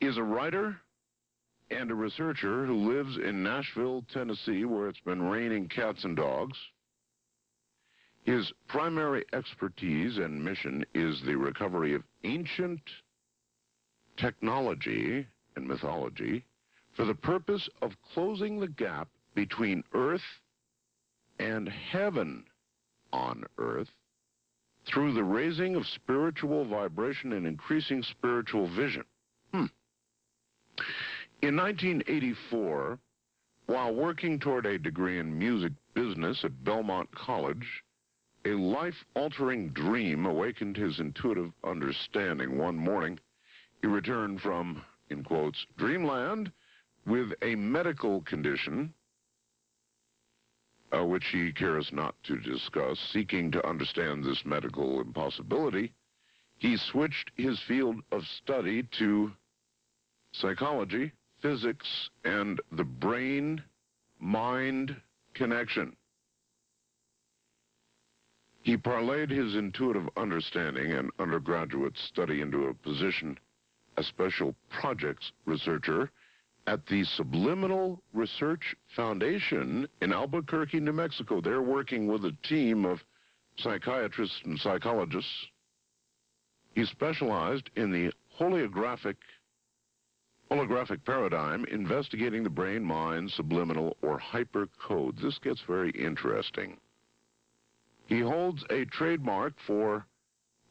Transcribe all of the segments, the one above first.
is a writer and a researcher who lives in Nashville, Tennessee, where it's been raining cats and dogs. His primary expertise and mission is the recovery of ancient technology and mythology for the purpose of closing the gap between earth and heaven on earth through the raising of spiritual vibration and increasing spiritual vision. In 1984, while working toward a degree in music business at Belmont College, a life-altering dream awakened his intuitive understanding. One morning, he returned from, in quotes, dreamland with a medical condition, which he cares not to discuss. Seeking to understand this medical impossibility, he switched his field of study to psychology, physics, and the brain-mind connection. He parlayed his intuitive understanding and undergraduate study into a position as special projects researcher at the Subliminal Research Foundation in Albuquerque, New Mexico. They're working with a team of psychiatrists and psychologists. He specialized in the holographic paradigm, investigating the brain, mind, subliminal, or hypercode. This gets very interesting. He holds a trademark for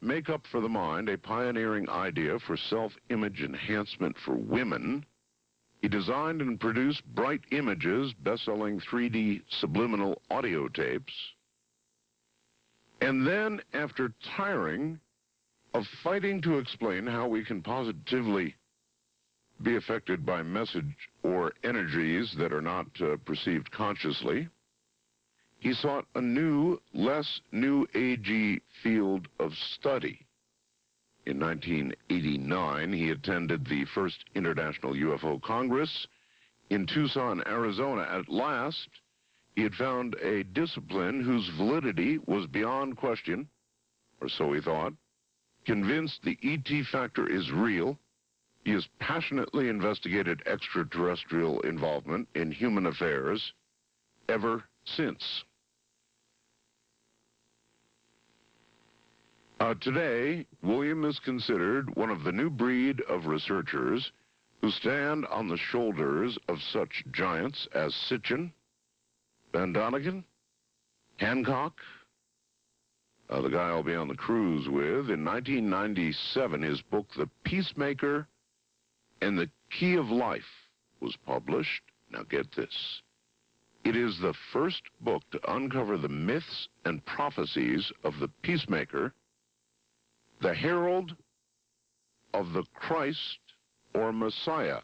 Makeup for the Mind, a pioneering idea for self-image enhancement for women. He designed and produced Bright Images, best-selling 3D subliminal audio tapes. And then, after tiring of fighting to explain how we can positively be affected by message or energies that are not perceived consciously, he sought a new, less New Agey field of study. In 1989, he attended the first International UFO Congress in Tucson, Arizona. At last, he had found a discipline whose validity was beyond question, or so he thought. Convinced the ET factor is real, he has passionately investigated extraterrestrial involvement in human affairs ever since. Today, William is considered one of the new breed of researchers who stand on the shoulders of such giants as Sitchin, Van Donigan, Hancock, the guy I'll be on the cruise with. In 1997, his book, The Peacemaker and the Key of Life, was published. Now get this. It is the first book to uncover the myths and prophecies of the Peacemaker, the herald of the Christ or Messiah.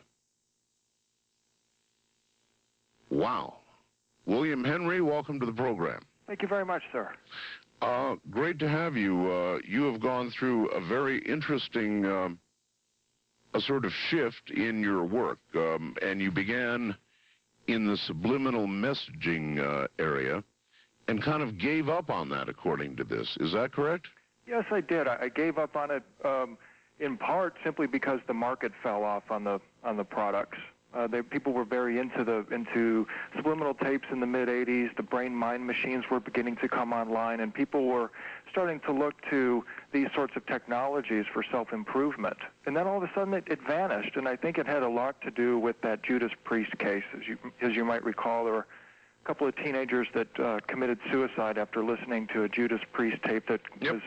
Wow. William Henry, welcome to the program. Thank you very much, sir. Great to have you. You have gone through a very interesting a sort of shift in your work, and you began in the subliminal messaging area and kind of gave up on that, according to this. Is that correct? Yes, I did. I gave up on it in part simply because the market fell off on the products. People were very into subliminal tapes in the mid-'80s. The brain-mind machines were beginning to come online, and people were starting to look to these sorts of technologies for self-improvement. And then all of a sudden it vanished, and I think it had a lot to do with that Judas Priest case. As you might recall, there were a couple of teenagers that committed suicide after listening to a Judas Priest tape that was...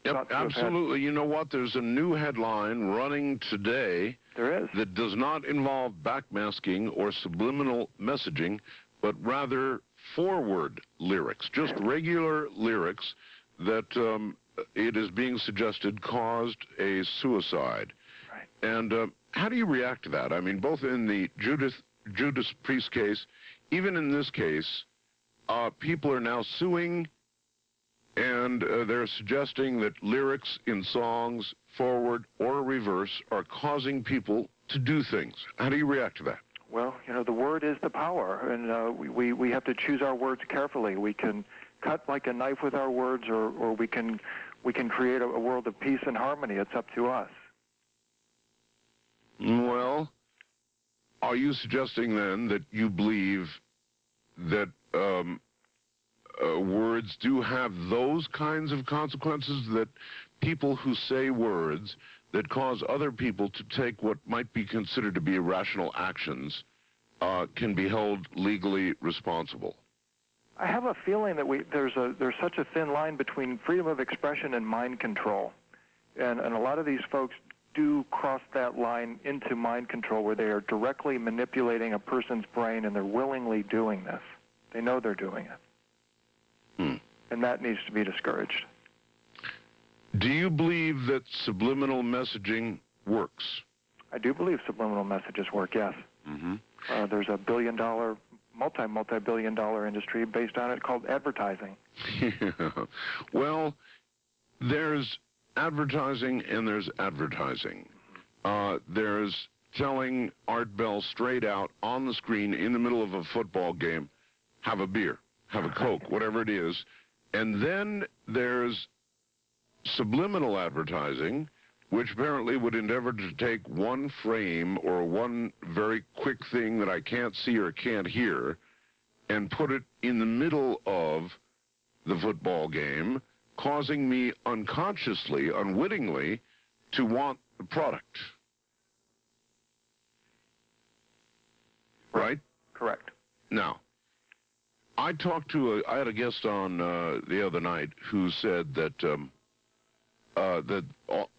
Yep, absolutely. You know what? There's a new headline running today. There is. That does not involve backmasking or subliminal messaging, but rather forward lyrics, just regular lyrics that it is being suggested caused a suicide. Right. And how do you react to that? I mean, both in the Judas Priest case, even in this case, people are now suing, and they're suggesting that lyrics in songs, forward or reverse, are causing people to do things. How do you react to that? Well, you know, the word is the power, and we have to choose our words carefully. We can cut like a knife with our words, or we can create a world of peace and harmony. It's up to us. Well, are you suggesting then that you believe that words do have those kinds of consequences, that people who say words that cause other people to take what might be considered to be irrational actions can be held legally responsible? I have a feeling that there's such a thin line between freedom of expression and mind control. And a lot of these folks do cross that line into mind control, where they are directly manipulating a person's brain, and they're willingly doing this. They know they're doing it. And that needs to be discouraged. Do you believe that subliminal messaging works? I do believe subliminal messages work, yes. There's a multi-billion dollar industry based on it called advertising. Well, there's advertising and there's advertising. There's telling Art Bell straight out on the screen in the middle of a football game, have a beer, have a Coke, whatever it is. And then there's subliminal advertising, which apparently would endeavor to take one frame or one very quick thing that I can't see or can't hear and put it in the middle of the football game, causing me unconsciously, unwittingly, to want the product. Right? Correct. Now, I had a guest on the other night who said that that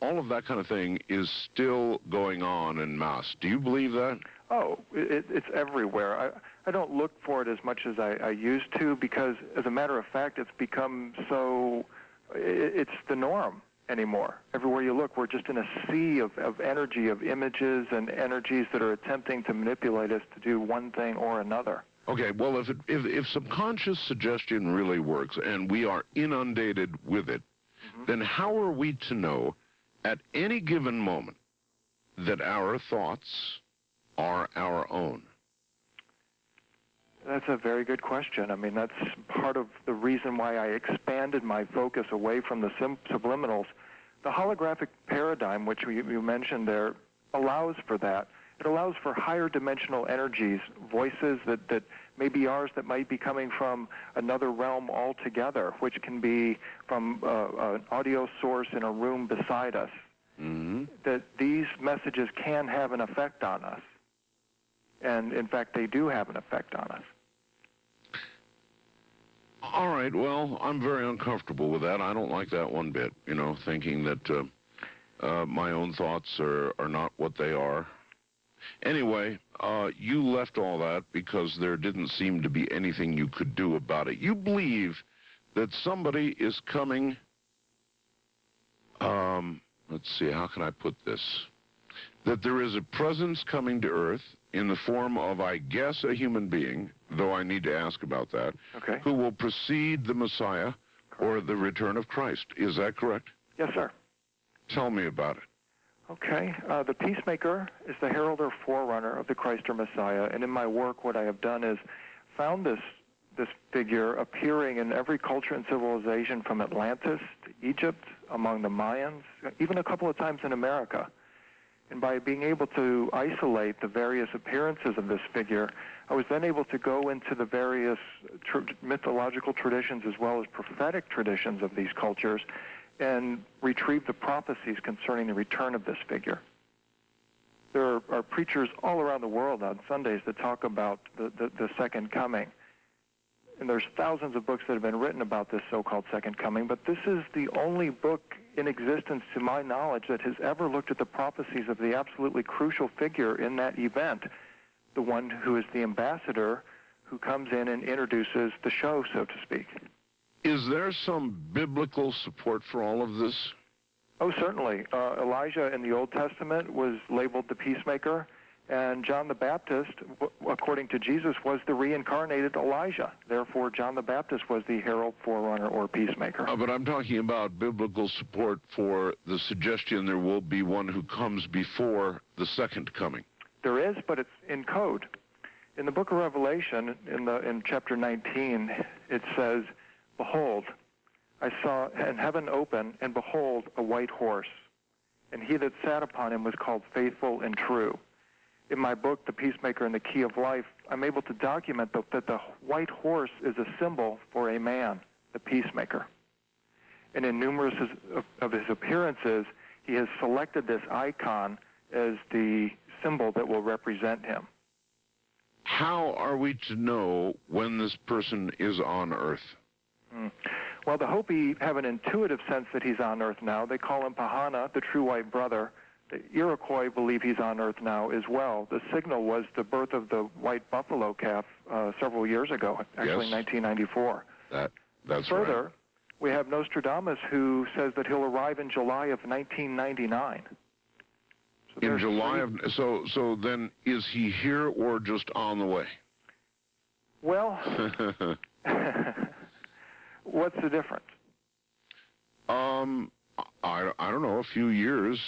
all of that kind of thing is still going on en masse. Do you believe that? Oh, it's everywhere. I don't look for it as much as I used to, because, as a matter of fact, it's become so, it's the norm anymore. Everywhere you look, we're just in a sea of energy, of images and energies that are attempting to manipulate us to do one thing or another. Okay, well, if subconscious suggestion really works and we are inundated with it, then how are we to know at any given moment that our thoughts are our own? That's a very good question. I mean, that's part of the reason why I expanded my focus away from the subliminals. The holographic paradigm, which you mentioned there, allows for that. It allows for higher dimensional energies, voices that may be ours, that might be coming from another realm altogether, which can be from an audio source in a room beside us. That these messages can have an effect on us. And, in fact, they do have an effect on us. All right, well, I'm very uncomfortable with that. I don't like that one bit, thinking that my own thoughts are not what they are. Anyway, you left all that because there didn't seem to be anything you could do about it. You believe that somebody is coming, let's see, how can I put this? That there is a presence coming to Earth in the form of, I guess, a human being, though I need to ask about that, who will precede the Messiah or the return of Christ. Is that correct? Yes, sir. Tell me about it. Okay. The Peacemaker is the herald or forerunner of the Christ or Messiah, and in my work what I have done is found this figure appearing in every culture and civilization, from Atlantis to Egypt, among the Mayans, even a couple of times in America. And by being able to isolate the various appearances of this figure, I was then able to go into the various mythological traditions as well as prophetic traditions of these cultures and retrieve the prophecies concerning the return of this figure. There are preachers all around the world on Sundays that talk about the second coming. And there's thousands of books that have been written about this so-called second coming, but this is the only book in existence, to my knowledge, that has ever looked at the prophecies of the absolutely crucial figure in that event, the one who is the ambassador who comes in and introduces the show, so to speak. Is there some biblical support for all of this? Oh, certainly. Elijah in the Old Testament was labeled the Peacemaker, and John the Baptist, according to Jesus, was the reincarnated Elijah. Therefore, John the Baptist was the herald, forerunner, or peacemaker. But I'm talking about biblical support for the suggestion there will be one who comes before the second coming. There is, but it's in code. In the book of Revelation, in chapter 19, it says, "Behold, I saw heaven open, and behold, a white horse. and he that sat upon him was called Faithful and True. In my book, The Peacemaker and the Key of Life, I'm able to document that the white horse is a symbol for a man, the peacemaker. And in numerous of his appearances, he has selected this icon as the symbol that will represent him. How are we to know when this person is on Earth? Well, the Hopi have an intuitive sense that he's on Earth now. They call him Pahana, the true white brother. The Iroquois believe he's on Earth now as well. The signal was the birth of the white buffalo calf several years ago, actually in 1994. That's Further, right. we have Nostradamus, who says that he'll arrive in July of 1999. So in July of... So then, is he here or just on the way? Well, what's the difference? I don't know, a few years.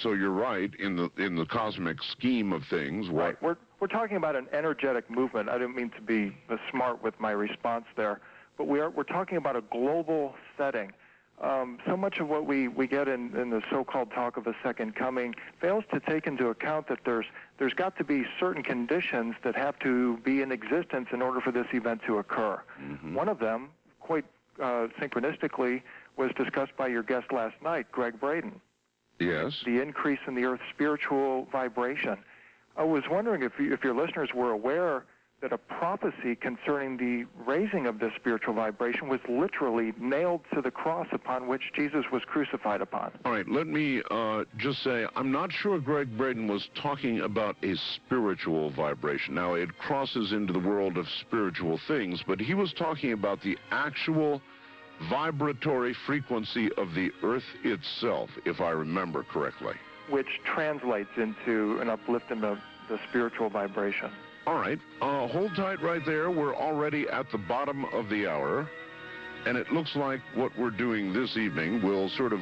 So you're right in the cosmic scheme of things. Right. We're talking about an energetic movement. I didn't mean to be smart with my response there, but we're talking about a global setting. So much of what we get in the so-called talk of a second coming fails to take into account that there's got to be certain conditions that have to be in existence in order for this event to occur. Mm-hmm. One of them, quite synchronistically, was discussed by your guest last night, Greg Braden. Yes. The increase in the Earth's spiritual vibration. I was wondering if your listeners were aware that a prophecy concerning the raising of this spiritual vibration was literally nailed to the cross upon which Jesus was crucified upon. All right, let me just say, I'm not sure Greg Braden was talking about a spiritual vibration. Now, it crosses into the world of spiritual things, but he was talking about the actual vibratory frequency of the Earth itself, if I remember correctly. Which translates into an uplift in the spiritual vibration. All right, hold tight right there. We're already at the bottom of the hour, and it looks like what we're doing this evening will sort of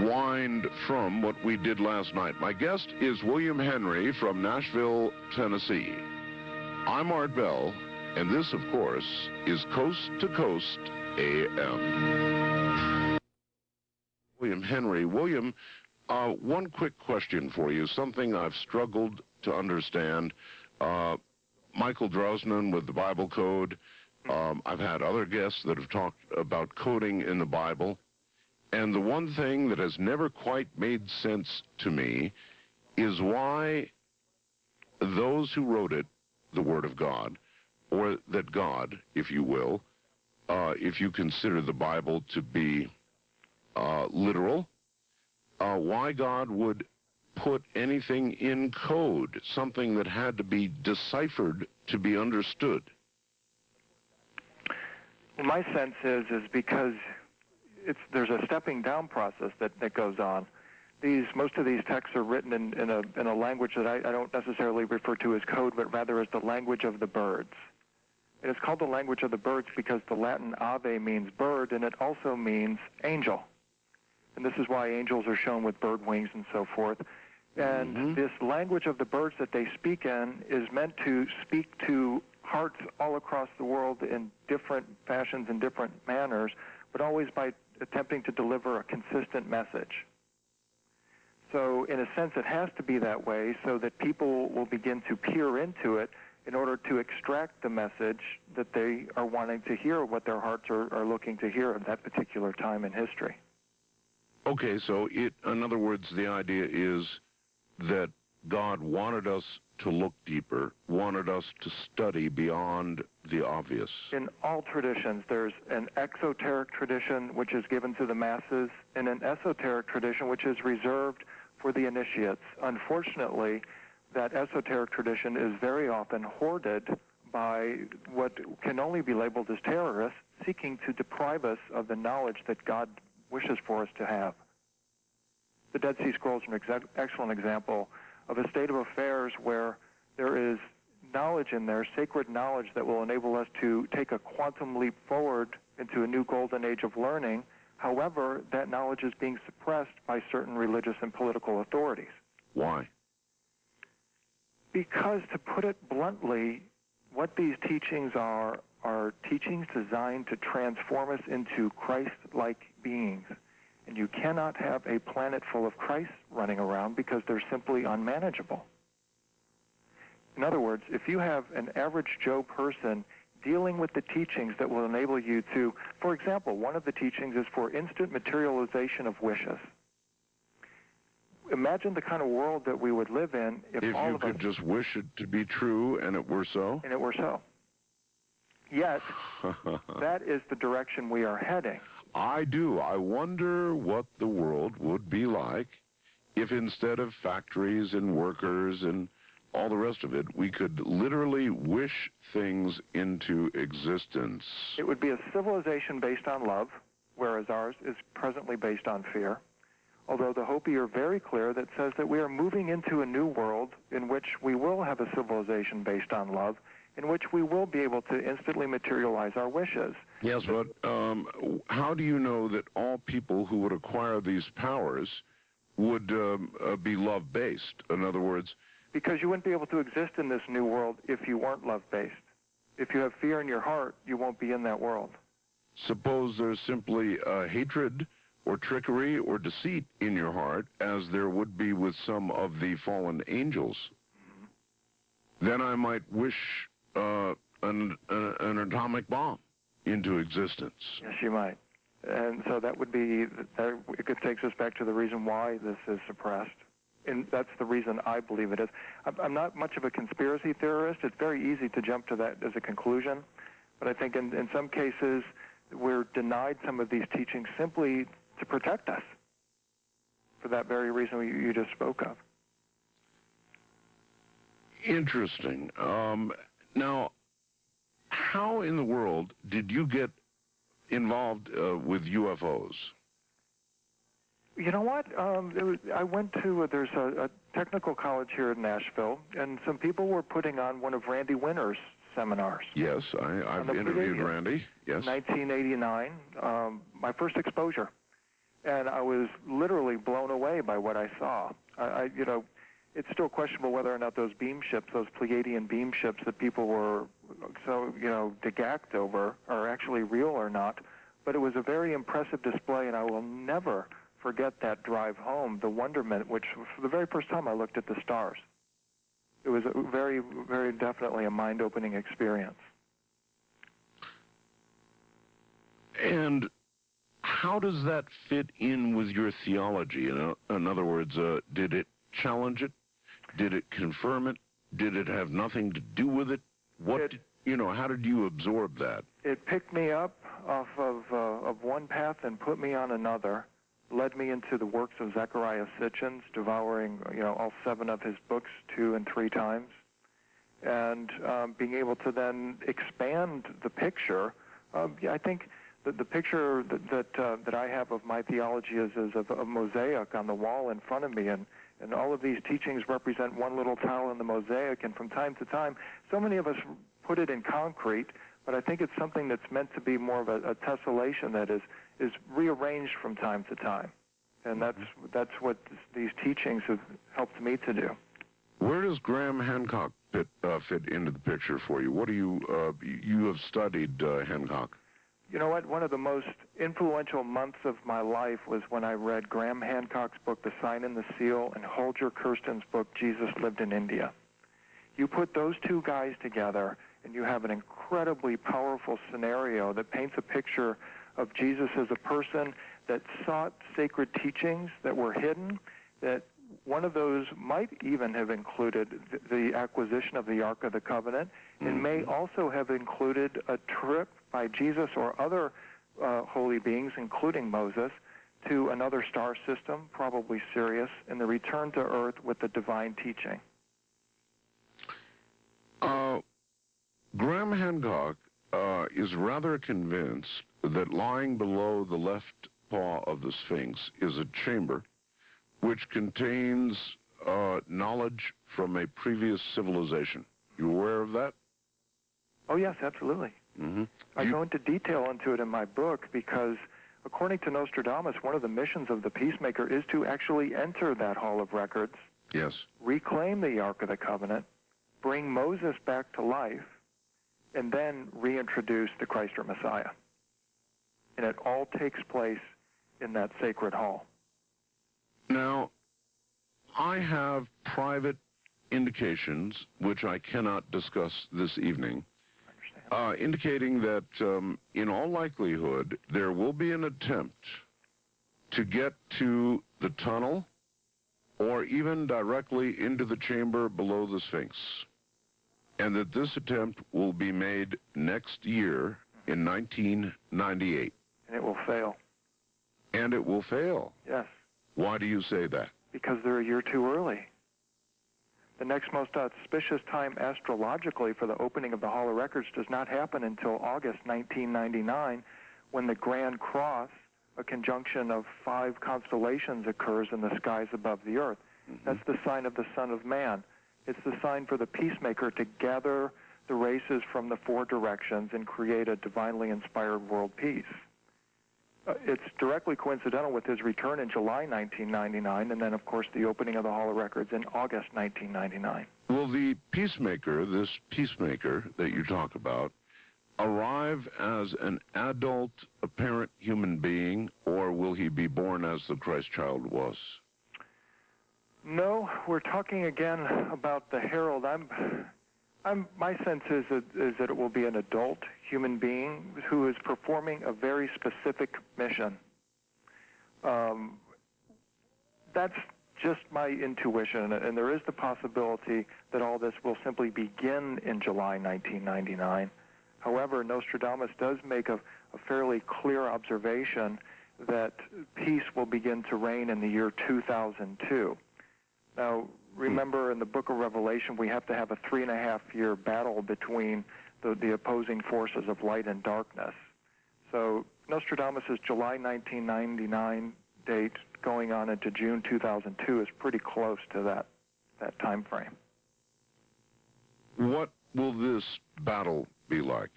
wind from what we did last night. My guest is William Henry from Nashville, Tennessee. I'm Art Bell, and this, of course, is Coast to Coast AM. William Henry. William, one quick question for you, something I've struggled to understand. Michael Drosnin with the Bible Code. I've had other guests that have talked about coding in the Bible. And the one thing that has never quite made sense to me is why those who wrote it, the Word of God, or that God, if you will, if you consider the Bible to be literal, why God would put anything in code, something that had to be deciphered to be understood. Well, my sense is because there's a stepping down process that goes on. Most of these texts are written in a language that I don't necessarily refer to as code, but rather as the language of the birds. And it's called the language of the birds because the Latin ave means bird, and it also means angel. And this is why angels are shown with bird wings and so forth. And this language of the birds that they speak in is meant to speak to hearts all across the world in different fashions and different manners, but always by attempting to deliver a consistent message. So in a sense, it has to be that way so that people will begin to peer into it in order to extract the message that they are wanting to hear, what their hearts are looking to hear at that particular time in history. Okay, so in other words, the idea is that God wanted us to look deeper, wanted us to study beyond the obvious. In all traditions, there's an exoteric tradition which is given to the masses, and an esoteric tradition which is reserved for the initiates. Unfortunately, that esoteric tradition is very often hoarded by what can only be labeled as terrorists seeking to deprive us of the knowledge that God wishes for us to have. The Dead Sea Scrolls are an excellent example of a state of affairs where there is knowledge in there, sacred knowledge that will enable us to take a quantum leap forward into a new golden age of learning. However, that knowledge is being suppressed by certain religious and political authorities. Why? Because, to put it bluntly, what these teachings are teachings designed to transform us into Christ-like beings. And you cannot have a planet full of Christ running around because they're simply unmanageable. In other words, if you have an average Joe person dealing with the teachings that will enable you to, for example, one of the teachings is for instant materialization of wishes. Imagine the kind of world that we would live in if all of us... If you could just wish it to be true and it were so? And it were so. Yet, that is the direction we are heading. I do. I wonder what the world would be like if instead of factories and workers and all the rest of it, we could literally wish things into existence. It would be a civilization based on love, whereas ours is presently based on fear. Although the Hopi are very clear that says that we are moving into a new world in which we will have a civilization based on love, in which we will be able to instantly materialize our wishes. Yes, but how do you know that all people who would acquire these powers would be love-based? In other words... Because you wouldn't be able to exist in this new world if you weren't love-based. If you have fear in your heart, you won't be in that world. Suppose there's simply hatred or trickery or deceit in your heart, as there would be with some of the fallen angels. Mm-hmm. Then I might wish an atomic bomb into existence. Yes, you might. And so that would be, it takes us back to the reason why this is suppressed. And that's the reason I believe it is. I'm not much of a conspiracy theorist. It's very easy to jump to that as a conclusion. But I think in some cases, we're denied some of these teachings simply to protect us for that very reason you just spoke of. Interesting. Now, how in the world did you get involved with UFOs? You know what? I went to, there's a technical college here in Nashville, and some people were putting on one of Randy Winter's seminars. Yes, I've interviewed Randy. Yes. 1989, my first exposure. And I was literally blown away by what I saw. You know, it's still questionable whether or not those beam ships, those Pleiadian beam ships that people were so, degacked over, are actually real or not. But it was a very impressive display, and I will never forget that drive home, the wonderment, which for the very first time I looked at the stars. It was a very, very definitely a mind-opening experience. And how does that fit in with your theology? In other words, did it challenge it? Did it confirm it? Did it have nothing to do with it? How did you absorb that? It picked me up off of one path and put me on another, led me into the works of Zechariah Sitchin, devouring all 7 of his books 2 and 3 times, and being able to then expand the picture. I think the picture that I have of my theology is of a mosaic on the wall in front of me, and all of these teachings represent one little tile in the mosaic, and from time to time, so many of us put it in concrete, but I think it's something that's meant to be more of a tessellation that is rearranged from time to time. And that's what these teachings have helped me to do. Where does Graham Hancock fit into the picture for you? What do you have studied Hancock? You know what? One of the most influential months of my life was when I read Graham Hancock's book, The Sign and the Seal, and Holger Kirsten's book, Jesus Lived in India. You put those 2 guys together, and you have an incredibly powerful scenario that paints a picture of Jesus as a person that sought sacred teachings that were hidden, that one of those might even have included the acquisition of the Ark of the Covenant, and may also have included a trip by Jesus or other holy beings, including Moses, to another star system, probably Sirius, and the return to Earth with the divine teaching. Graham Hancock is rather convinced that lying below the left paw of the Sphinx is a chamber which contains knowledge from a previous civilization. You aware of that? Oh, yes, absolutely. Mm-hmm. I go into detail into it in my book because, according to Nostradamus, one of the missions of the Peacemaker is to actually enter that Hall of Records, yes, reclaim the Ark of the Covenant, bring Moses back to life, and then reintroduce the Christ or Messiah. And it all takes place in that sacred hall. Now, I have private indications, which I cannot discuss this evening, indicating that in all likelihood there will be an attempt to get to the tunnel or even directly into the chamber below the Sphinx, and that this attempt will be made next year in 1998. And it will fail. And it will fail? Yes. Why do you say that? Because they're a year too early. The next most auspicious time astrologically for the opening of the Hall of Records does not happen until August 1999, when the Grand Cross, a conjunction of 5 constellations, occurs in the skies above the earth. Mm-hmm. That's the sign of the Son of Man. It's the sign for the Peacemaker to gather the races from the 4 directions and create a divinely inspired world peace. It's directly coincidental with his return in July 1999, and then, of course, the opening of the Hall of Records in August 1999. Will the Peacemaker, this Peacemaker that you talk about, arrive as an adult, apparent human being, or will he be born as the Christ child was? No, we're talking again about the herald. My sense is that it will be an adult human being who is performing a very specific mission. That's just my intuition, and there is the possibility that all this will simply begin in July 1999. However, Nostradamus does make a fairly clear observation that peace will begin to reign in the year 2002. Now, remember, in the book of Revelation, we have to have a 3.5-year battle between the opposing forces of light and darkness. So Nostradamus' July 1999 date going on into June 2002 is pretty close to that time frame. What will this battle be like?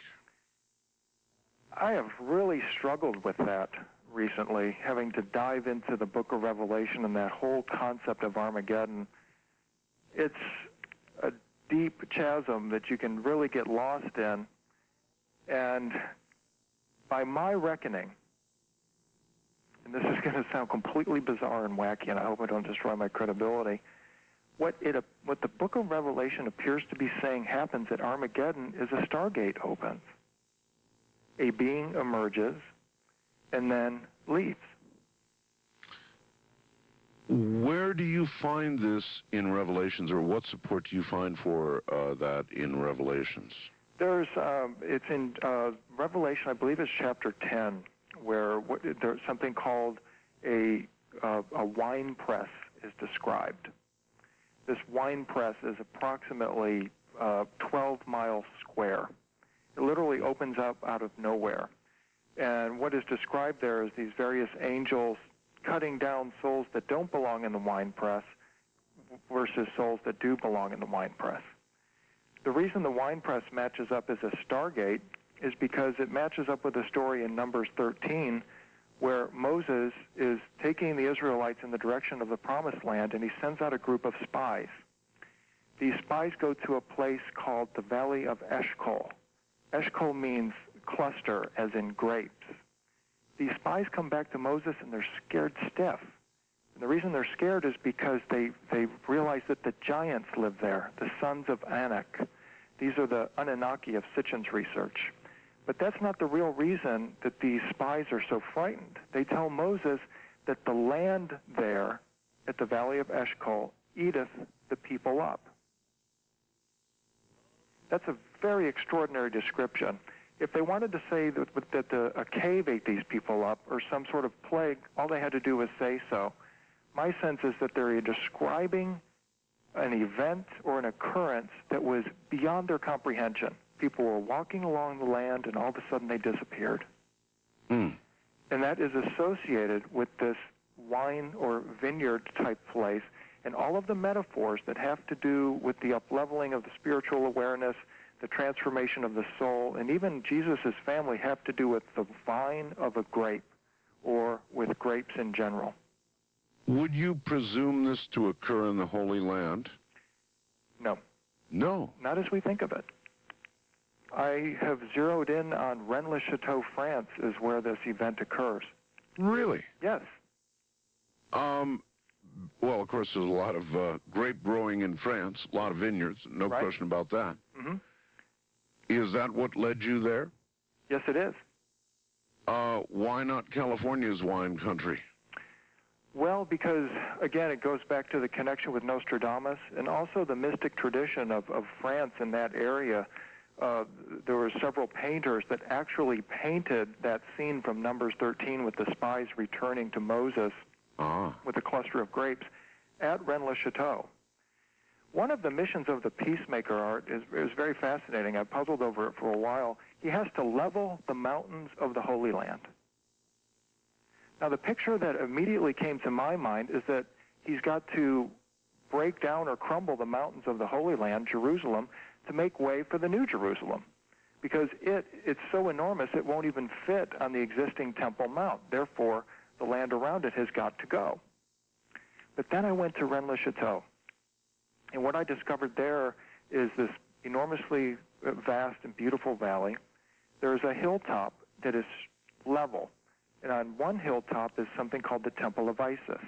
I have really struggled with that recently, having to dive into the book of Revelation and that whole concept of Armageddon. It's a deep chasm that you can really get lost in, and by my reckoning, and this is going to sound completely bizarre and wacky, and I hope I don't destroy my credibility, what the book of Revelation appears to be saying happens at Armageddon is a stargate opens. A being emerges and then leaves. Where do you find this in Revelations, or what support do you find for that in Revelations? It's in Revelation, I believe it's chapter 10, where there's something called a wine press is described. This wine press is approximately 12 miles square. It literally opens up out of nowhere. And what is described there is these various angels cutting down souls that don't belong in the wine press versus souls that do belong in the wine press. The reason the wine press matches up as a stargate is because it matches up with a story in Numbers 13 where Moses is taking the Israelites in the direction of the Promised Land, and he sends out a group of spies. These spies go to a place called the Valley of Eshcol. Eshcol means cluster, as in grapes. These spies come back to Moses, and they're scared stiff. And the reason they're scared is because they realize that the giants live there, the sons of Anak. These are the Anunnaki of Sitchin's research. But that's not the real reason that these spies are so frightened. They tell Moses that the land there at the Valley of Eshcol eateth the people up. That's a very extraordinary description. If they wanted to say that a cave ate these people up or some sort of plague, all they had to do was say so. My sense is that they're describing an event or an occurrence that was beyond their comprehension. People were walking along the land, and all of a sudden they disappeared. And that is associated with this wine or vineyard type place, and all of the metaphors that have to do with the up-leveling of the spiritual awareness, the transformation of the soul, and even Jesus' family have to do with the vine of a grape or with grapes in general. Would you presume this to occur in the Holy Land? No. No? Not as we think of it. I have zeroed in on Rennes-le-Château, France, is where this event occurs. Really? Yes. Well, of course, there's a lot of grape growing in France, a lot of vineyards, no Right. question about that. Mm-hmm. Is that what led you there? Yes, it is. Why not California's wine country? Well, because, again, it goes back to the connection with Nostradamus and also the mystic tradition of France in that area. There were several painters that actually painted that scene from Numbers 13 with the spies returning to Moses with a cluster of grapes at Rennes-le-Château. One of the missions of the Peacemaker art is very fascinating. I puzzled over it for a while. He has to level the mountains of the Holy Land. Now, the picture that immediately came to my mind is that he's got to break down or crumble the mountains of the Holy Land, Jerusalem, to make way for the New Jerusalem, because it's so enormous it won't even fit on the existing Temple Mount. Therefore, the land around it has got to go. But then I went to Rennes-le-Château, and what I discovered there is this enormously vast and beautiful valley. There's a hilltop that is level, and on one hilltop is something called the Temple of Isis.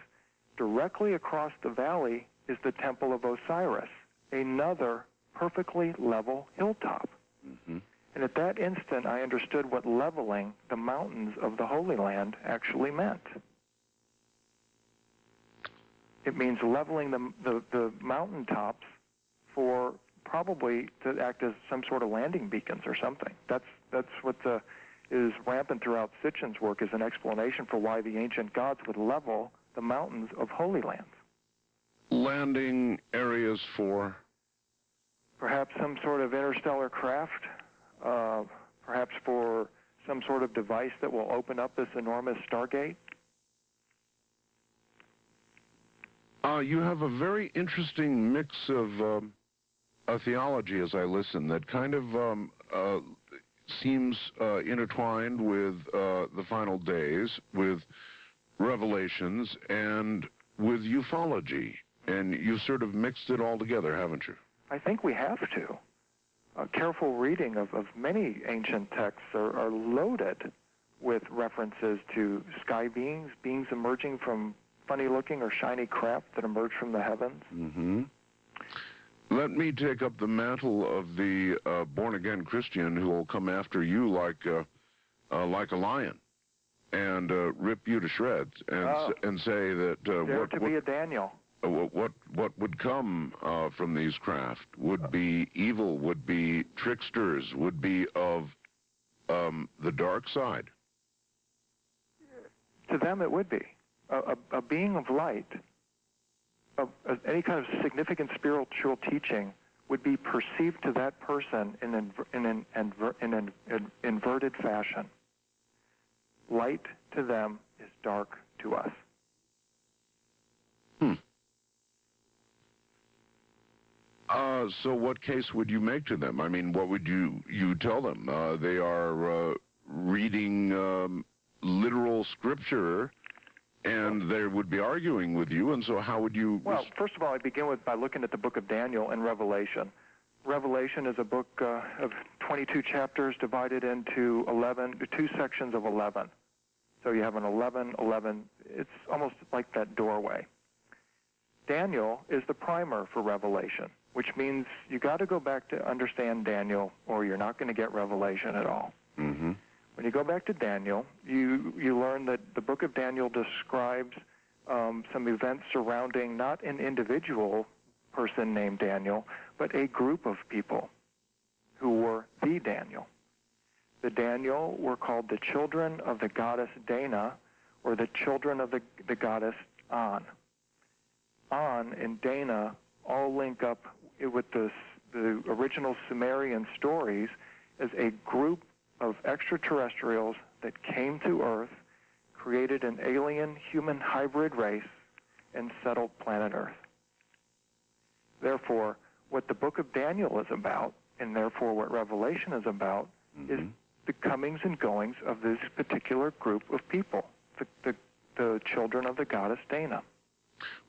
Directly across the valley is the Temple of Osiris, another perfectly level hilltop. Mm-hmm. And at that instant, I understood what leveling the mountains of the Holy Land actually meant. It means leveling the mountaintops for probably to act as some sort of landing beacons or something. That's what is rampant throughout Sitchin's work, is an explanation for why the ancient gods would level the mountains of Holy Lands. Landing areas for? Perhaps some sort of interstellar craft, perhaps for some sort of device that will open up this enormous stargate. You have a very interesting mix of theology as I listen that kind of seems intertwined with the final days, with revelations, and with ufology. And you've sort of mixed it all together, haven't you? I think we have to. A careful reading of many ancient texts are loaded with references to sky beings, beings emerging from funny-looking or shiny craft that emerge from the heavens. Mm-hmm. Let me take up the mantle of the born-again Christian who will come after you like a lion and rip you to shreds and say that dare to be a Daniel. What would come from these craft would be evil, would be tricksters, would be of the dark side. To them it would be. A being of light, any kind of significant spiritual teaching would be perceived to that person in an inverted fashion. Light to them is dark to us. So what case would you make to them? I mean, what would you tell them? They are reading literal scripture, and they would be arguing with you, and so how would you... Well, first of all, I begin by looking at the book of Daniel and Revelation. Revelation is a book of 22 chapters divided into 2 sections of 11. So you have an 11. It's almost like that doorway. Daniel is the primer for Revelation, which means you got to go back to understand Daniel, or you're not going to get Revelation at all. Mm-hmm. When you go back to Daniel, you learn that the book of Daniel describes some events surrounding not an individual person named Daniel, but a group of people who were the Daniel. The Daniel were called the children of the goddess Dana, or the children of the goddess An. An and Dana all link up with the original Sumerian stories as a group of extraterrestrials that came to Earth, created an alien-human hybrid race, and settled planet Earth. Therefore, what the book of Daniel is about, and therefore what Revelation is about, is the comings and goings of this particular group of people, the children of the goddess Dana.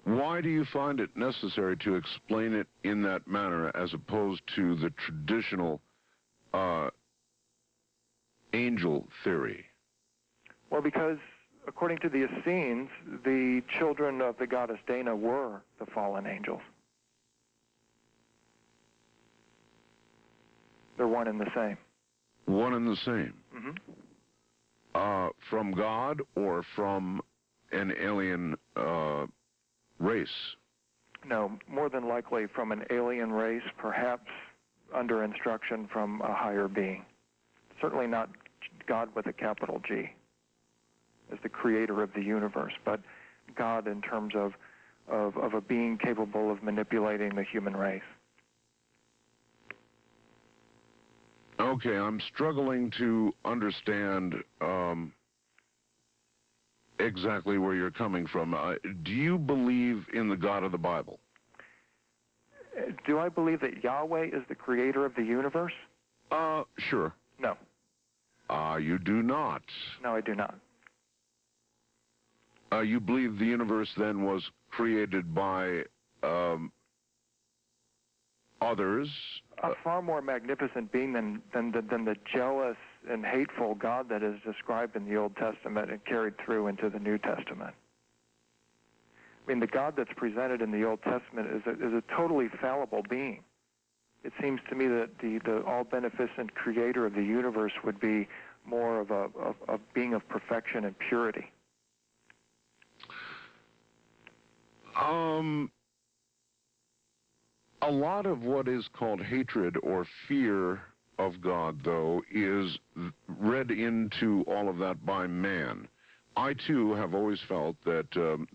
Why do you find it necessary to explain it in that manner as opposed to the traditional angel theory? Well, because according to the Essenes, the children of the goddess Dana were the fallen angels. They're one and the same. One and the same? Mm-hmm. From God or from an alien race? No, more than likely from an alien race, perhaps under instruction from a higher being. Certainly not God with a capital G as the creator of the universe, but God in terms of a being capable of manipulating the human race. Okay, I'm struggling to understand exactly where you're coming from. Do you believe in the God of the Bible? Do I believe that Yahweh is the creator of the universe? Sure. No. You do not. No, I do not. You believe the universe then was created by others? A far more magnificent being than the jealous and hateful God that is described in the Old Testament and carried through into the New Testament. I mean, the God that's presented in the Old Testament is a totally fallible being. It seems to me that the all-beneficent creator of the universe would be more of a being of perfection and purity. A lot of what is called hatred or fear of God, though, is read into all of that by man. I, too, have always felt that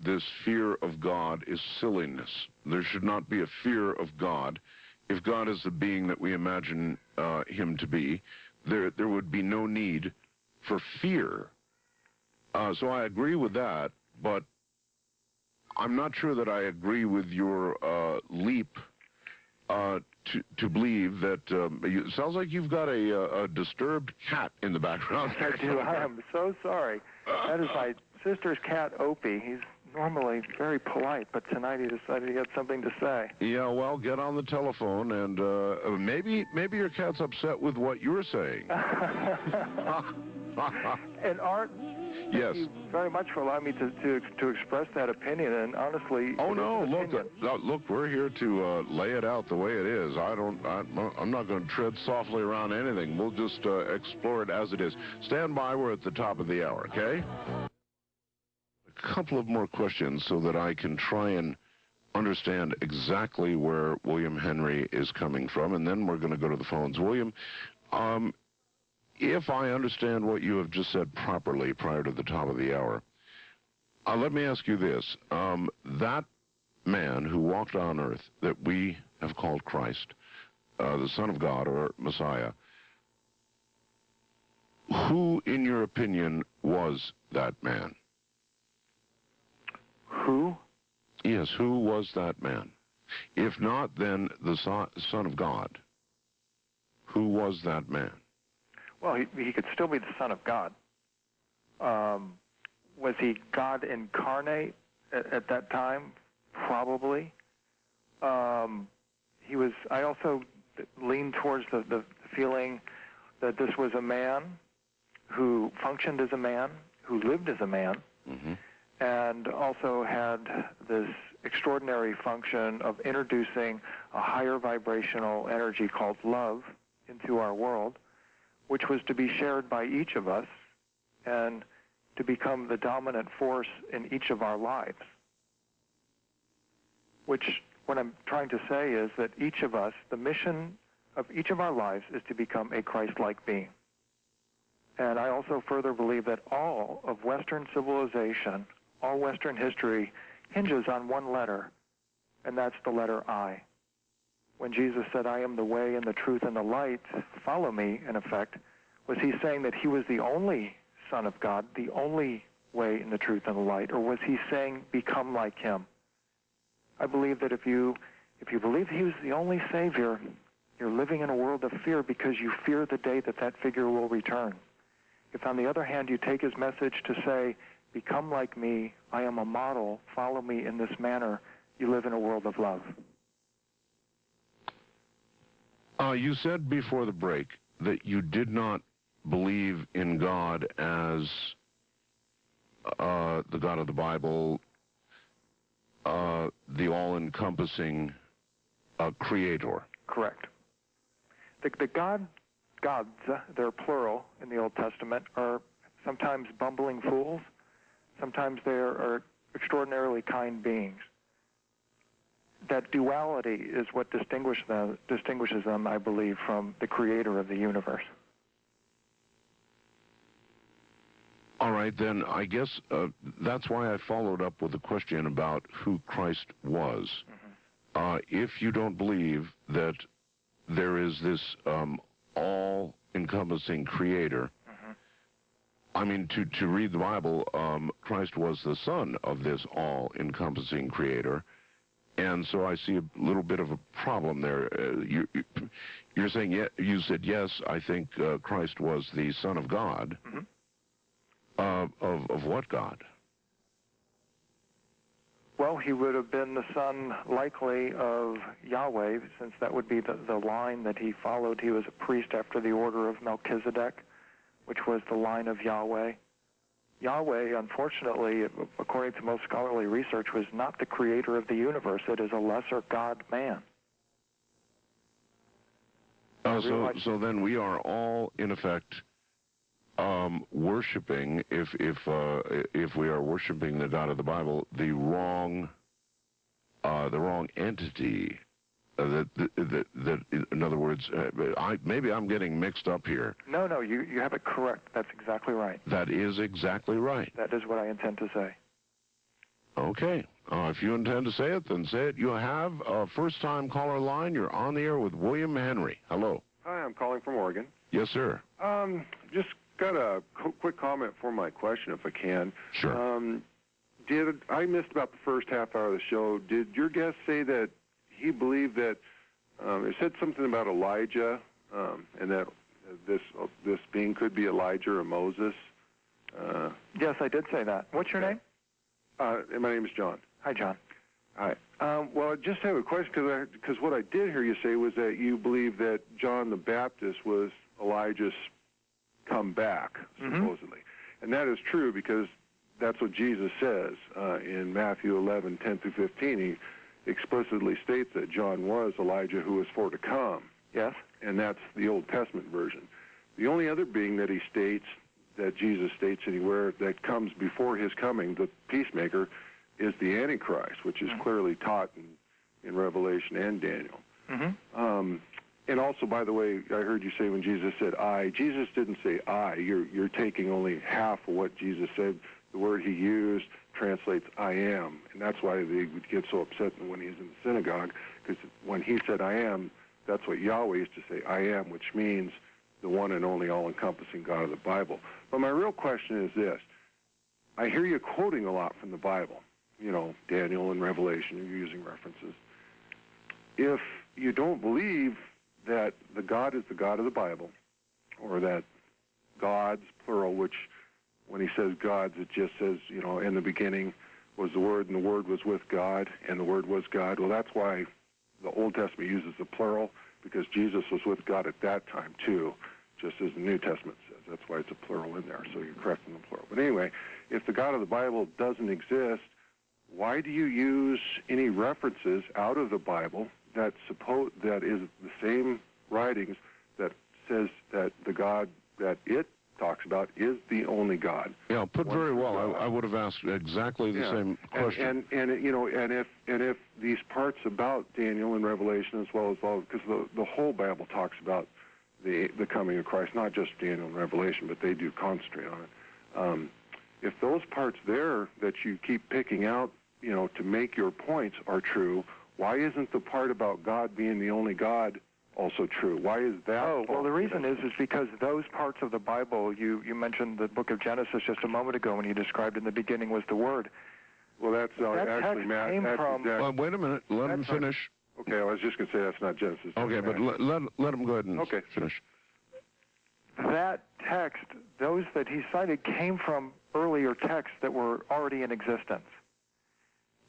this fear of God is silliness. There should not be a fear of God. If God is the being that we imagine him to be, there would be no need for fear. So I agree with that, but I'm not sure that I agree with your leap to believe that it sounds like you've got a disturbed cat in the background. I do. I am so sorry. That is my sister's cat, Opie. He's normally very polite, but tonight he decided he had something to say. Yeah, well, get on the telephone, and maybe your cat's upset with what you're saying. And Art, yes. Thank you very much for allowing me to express that opinion, and honestly... Oh, no, look, we're here to lay it out the way it is. I'm not going to tread softly around anything. We'll just explore it as it is. Stand by, we're at the top of the hour, okay? A couple of more questions so that I can try and understand exactly where William Henry is coming from, and then we're going to go to the phones. William, if I understand what you have just said properly prior to the top of the hour, let me ask you this. That man who walked on earth that we have called Christ, the Son of God or Messiah, who, in your opinion, was that man? Who? Yes, who was that man? If not, then the Son of God. Who was that man? Well, he could still be the Son of God. Was he God incarnate at that time? Probably. He was. I also lean towards the feeling that this was a man who functioned as a man, who lived as a man, and also had this extraordinary function of introducing a higher vibrational energy called love into our world, which was to be shared by each of us and to become the dominant force in each of our lives. Which, what I'm trying to say is that each of us, the mission of each of our lives is to become a Christ-like being. And I also further believe that all of Western civilization, all Western history, hinges on one letter, and that's the letter I. When Jesus said, I am the way and the truth and the light, follow me, in effect, was he saying that he was the only Son of God, the only way and the truth and the light, or was he saying, become like him? I believe that if you believe he was the only Savior, you're living in a world of fear because you fear the day that that figure will return. If, on the other hand, you take his message to say, become like me, I am a model, follow me in this manner, you live in a world of love. You said before the break that you did not believe in God as the God of the Bible, the all-encompassing creator. Correct. The gods, they're plural in the Old Testament, are sometimes bumbling fools. Sometimes they are extraordinarily kind beings. That duality is what distinguishes them, I believe, from the creator of the universe. All right, then I guess that's why I followed up with a question about who Christ was. If you don't believe that there is this all-encompassing creator, I mean, to read the Bible, Christ was the son of this all-encompassing creator, and so I see a little bit of a problem there. You're saying, you said, yes, I think Christ was the Son of God. Of what God? Well, he would have been the son, likely, of Yahweh, since that would be the line that he followed. He was a priest after the order of Melchizedek, which was the line of Yahweh. Yahweh, unfortunately, according to most scholarly research, was not the creator of the universe. It is a lesser God-man. So then we are all, in effect, worshiping, if we are worshiping the God of the Bible, the wrong entity. That in other words, maybe I'm getting mixed up here. No, you have it correct. That's exactly right. That is exactly right. That is what I intend to say. Okay. If you intend to say it, then say it. You have a first-time caller line. You're on the air with William Henry. Hello. Hi, I'm calling from Oregon. Yes, sir. Just got a quick comment for my question, if I can. Sure. I missed about the first half hour of the show. Did your guest say that he believed that it said something about Elijah, and that this being could be Elijah or Moses? Yes, I did say that. What's your name? My name is John. Hi, John. Hi. Well, I just have a question, because what I did hear you say was that you believe that John the Baptist was Elijah's come back, supposedly. And that is true, because that's what Jesus says in Matthew 11:10-15. He explicitly states that John was Elijah who was for to come. Yes. And that's the Old Testament version. The only other being that he states, that Jesus states anywhere, that comes before his coming, the Peacemaker, is the Antichrist, which is clearly taught in Revelation and Daniel. And also, by the way, I heard you say when Jesus said I, Jesus didn't say I. You're taking only half of what Jesus said. The word he used translates I am, and that's why they would get so upset when he was in the synagogue, because when he said I am, that's what Yahweh used to say, I am, which means the one and only all-encompassing God of the Bible. But my real question is this. I hear you quoting a lot from the Bible, Daniel and Revelation, you're using references. If you don't believe that the God is the God of the Bible, or that gods, plural, which when he says gods, it just says, in the beginning was the Word, and the Word was with God, and the Word was God. Well, that's why the Old Testament uses the plural, because Jesus was with God at that time, too, just as the New Testament says. That's why it's a plural in there, so you're correct in the plural. But anyway, if the God of the Bible doesn't exist, why do you use any references out of the Bible that is the same writings that says that the God that it talks about is the only God? Yeah, put very well. I would have asked exactly the same question. And if these parts about Daniel and Revelation, as well as because the whole Bible talks about the coming of Christ, not just Daniel and Revelation, but they do concentrate on it. If those parts there that you keep picking out, to make your points are true, why isn't the part about God being the only God also true? Why is that? Oh, well, the reason is because those parts of the Bible, you mentioned the book of Genesis just a moment ago when you described in the beginning was the Word. Well, that's actually, Matt. Wait a minute. Let him finish. Okay, I was just going to say that's not Genesis. Okay, but let him go ahead and finish. That text, those that he cited, came from earlier texts that were already in existence.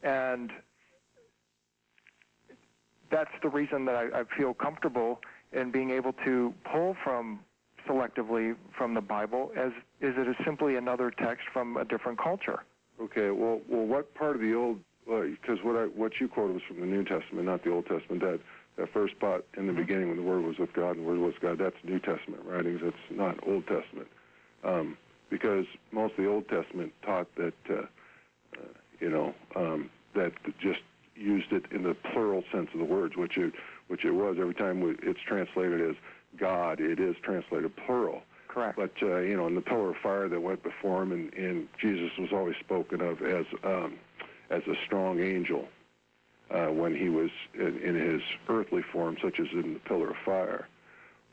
And that's the reason that I feel comfortable in being able to pull from selectively from the Bible as is it simply another text from a different culture. Okay, well, what part of the Old, because what you quoted was from the New Testament, not the Old Testament. That first spot in the beginning when the Word was with God and the Word was God, that's New Testament writings. That's not Old Testament. Because most of the Old Testament taught that, that just used it in the plural sense of the words, which it was. Every time it's translated as God, it is translated plural. Correct. But, in the pillar of fire that went before him, and Jesus was always spoken of as a strong angel when he was in his earthly form, such as in the pillar of fire.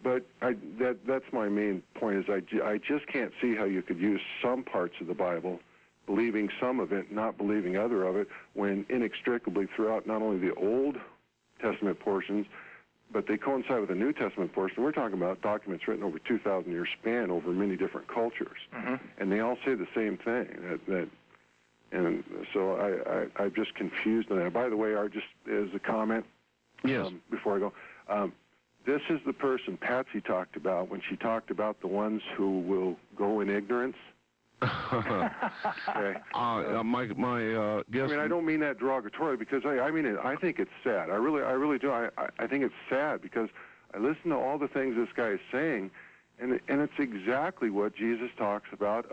But that's my main point, is I just can't see how you could use some parts of the Bible, believing some of it, not believing other of it, when inextricably throughout not only the Old Testament portions, but they coincide with the New Testament portion. We're talking about documents written over 2,000-year span over many different cultures. Mm-hmm. And they all say the same thing. And so I'm just confused on that. By the way, just as a comment, yes. Before I go, this is the person Patsy talked about when she talked about the ones who will go in ignorance. Okay. My guess. I mean, I don't mean that derogatorily, because I mean it. I think it's sad. I really do. I think it's sad because I listen to all the things this guy is saying, and it's exactly what Jesus talks about.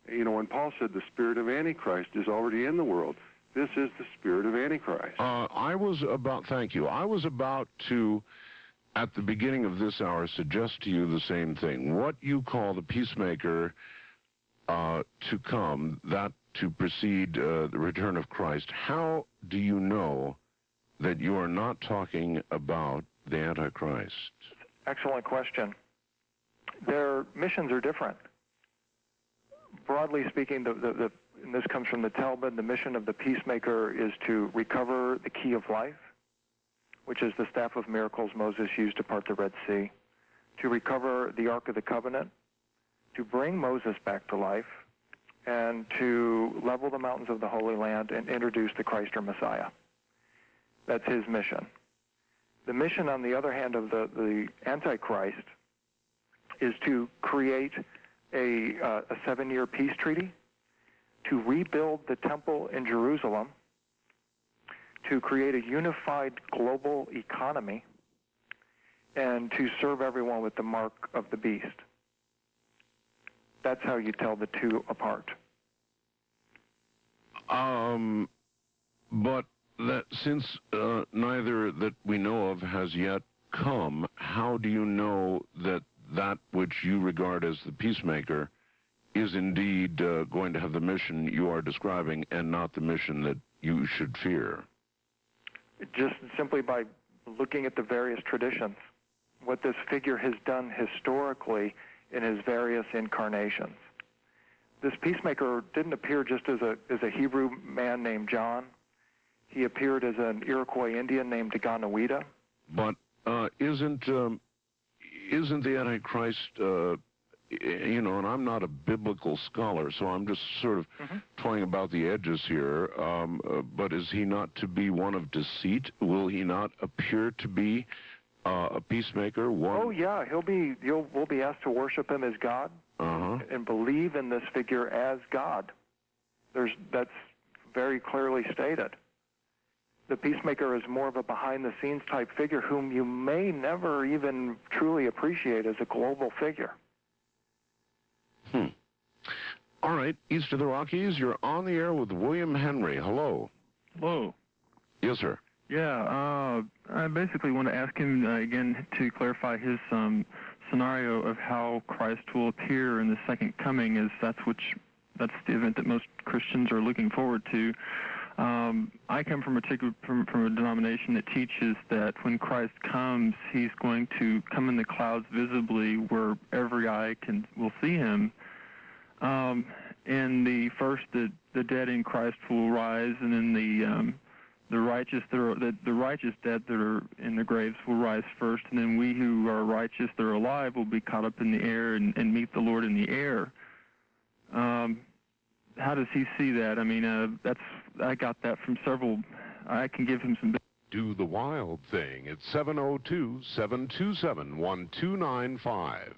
When Paul said the spirit of Antichrist is already in the world. This is the spirit of Antichrist. Thank you. I was about to, at the beginning of this hour, suggest to you the same thing. What you call the peacemaker to come, that to precede the return of Christ, how do you know that you are not talking about the Antichrist? Excellent question. Their missions are different. Broadly speaking, and this comes from the Talmud, the mission of the peacemaker is to recover the key of life, which is the staff of miracles Moses used to part the Red Sea, to recover the Ark of the Covenant, to bring Moses back to life, and to level the mountains of the Holy Land and introduce the Christ or Messiah. That's his mission. The mission, on the other hand, of the Antichrist is to create a 7-year peace treaty, to rebuild the temple in Jerusalem, to create a unified global economy, and to serve everyone with the mark of the beast. That's how you tell the two apart. But that since neither that we know of has yet come, how do you know that which you regard as the peacemaker is indeed going to have the mission you are describing and not the mission that you should fear? Just simply by looking at the various traditions, what this figure has done historically in his various incarnations. This peacemaker didn't appear just as a Hebrew man named John. He appeared as an Iroquois Indian named Daganawida. But isn't the Antichrist, and I'm not a biblical scholar, so I'm just sort of toying about the edges here, but is he not to be one of deceit? Will he not appear to be a peacemaker? Oh, yeah, we'll be asked to worship him as God and believe in this figure as God. That's very clearly stated. The peacemaker is more of a behind-the-scenes type figure whom you may never even truly appreciate as a global figure. All right, east of the Rockies, you're on the air with William Henry. Hello. Hello. Yes, sir. Yeah, I basically want to ask him again to clarify his scenario of how Christ will appear in the second coming, as that's the event that most Christians are looking forward to. I come from a denomination that teaches that when Christ comes, he's going to come in the clouds visibly where every eye will see him. And the dead in Christ will rise, and then the righteous dead that are in the graves will rise first, and then we who are righteous that are alive will be caught up in the air and meet the Lord in the air. How does he see that? I mean, I got that from several. I can give him some. Do the wild thing at 702-727-1295.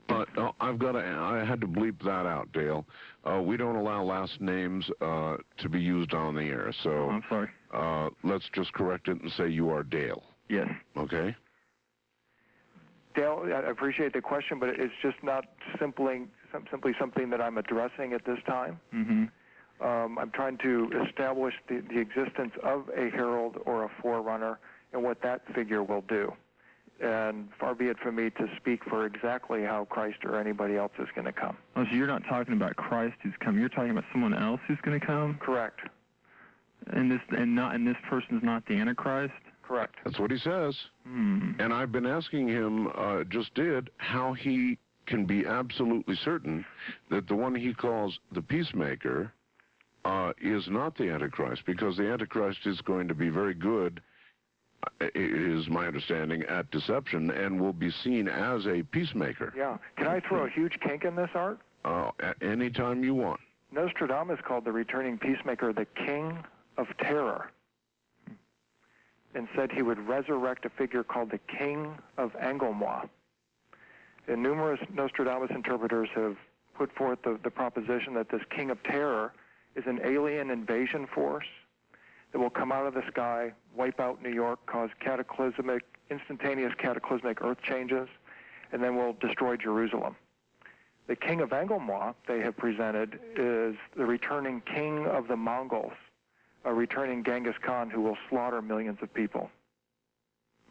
But I had to bleep that out, Dale. We don't allow last names to be used on the air, so... Oh, I'm sorry. Let's just correct it and say you are Dale. Yes. Okay? Dale, I appreciate the question, but it's just not simply something that I'm addressing at this time. Mm-hmm. I'm trying to establish the existence of a herald or a forerunner and what that figure will do. And far be it from me to speak for exactly how Christ or anybody else is going to come. Oh, so you're not talking about Christ who's coming. You're talking about someone else who's going to come? Correct. And this person's not the Antichrist? Correct. That's what he says. And I've been asking him, how he can be absolutely certain that the one he calls the Peacemaker is not the Antichrist, because the Antichrist is going to be very good, is my understanding, at deception, and will be seen as a peacemaker. Yeah. Can I throw a huge kink in this, Art? At any time you want. Nostradamus called the returning peacemaker the King of Terror, and said he would resurrect a figure called the King of Anglemois. And numerous Nostradamus interpreters have put forth the proposition that this King of Terror is an alien invasion force that will come out of the sky, wipe out New York, cause instantaneous cataclysmic earth changes, and then will destroy Jerusalem. The King of Anglemois, they have presented, is the returning king of the Mongols, a returning Genghis Khan who will slaughter millions of people.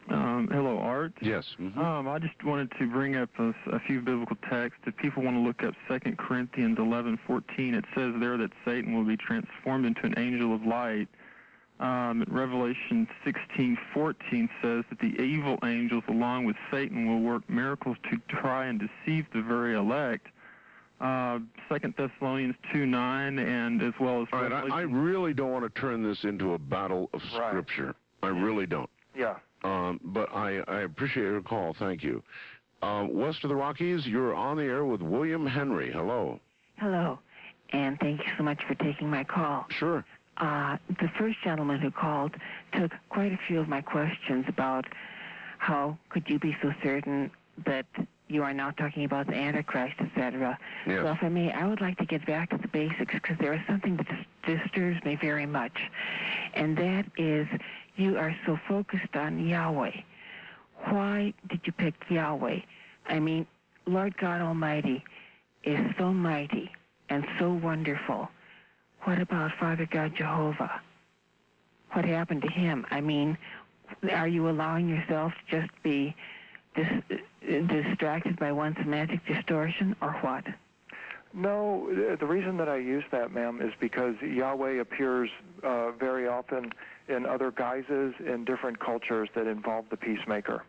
Hello, Art. Yes. Mm-hmm. I just wanted to bring up a few biblical texts. If people want to look up 2 Corinthians 11:14, it says there that Satan will be transformed into an angel of light. Revelation 16:14 says that the evil angels, along with Satan, will work miracles to try and deceive the very elect. 2 Thessalonians 2:9, and as well as... All right, I really don't want to turn this into a battle of Scripture. I really don't. Yeah. But I appreciate your call. Thank you. West of the Rockies, you're on the air with William Henry. Hello. Hello, and thank you so much for taking my call. Sure. The first gentleman who called took quite a few of my questions about how could you be so certain that you are now talking about the Antichrist, etc. Yes. Well, for me, I would like to get back to the basics, because there is something that disturbs me very much, and that is you are so focused on Yahweh. Why did you pick Yahweh? I mean, Lord God Almighty is so mighty and so wonderful. What about Father God Jehovah? What happened to him? I mean, are you allowing yourself to just be distracted by one semantic distortion, or what? No, the reason that I use that, ma'am, is because Yahweh appears very often in other guises in different cultures that involve the peacemaker.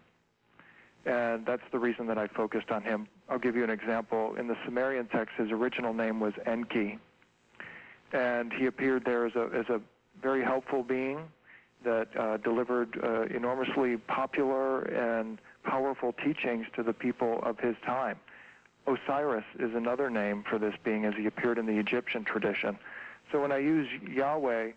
And that's the reason that I focused on him. I'll give you an example. In the Sumerian text, his original name was Enki. And he appeared there as a very helpful being that delivered enormously popular and powerful teachings to the people of his time. Osiris is another name for this being, as he appeared in the Egyptian tradition. So when I use Yahweh,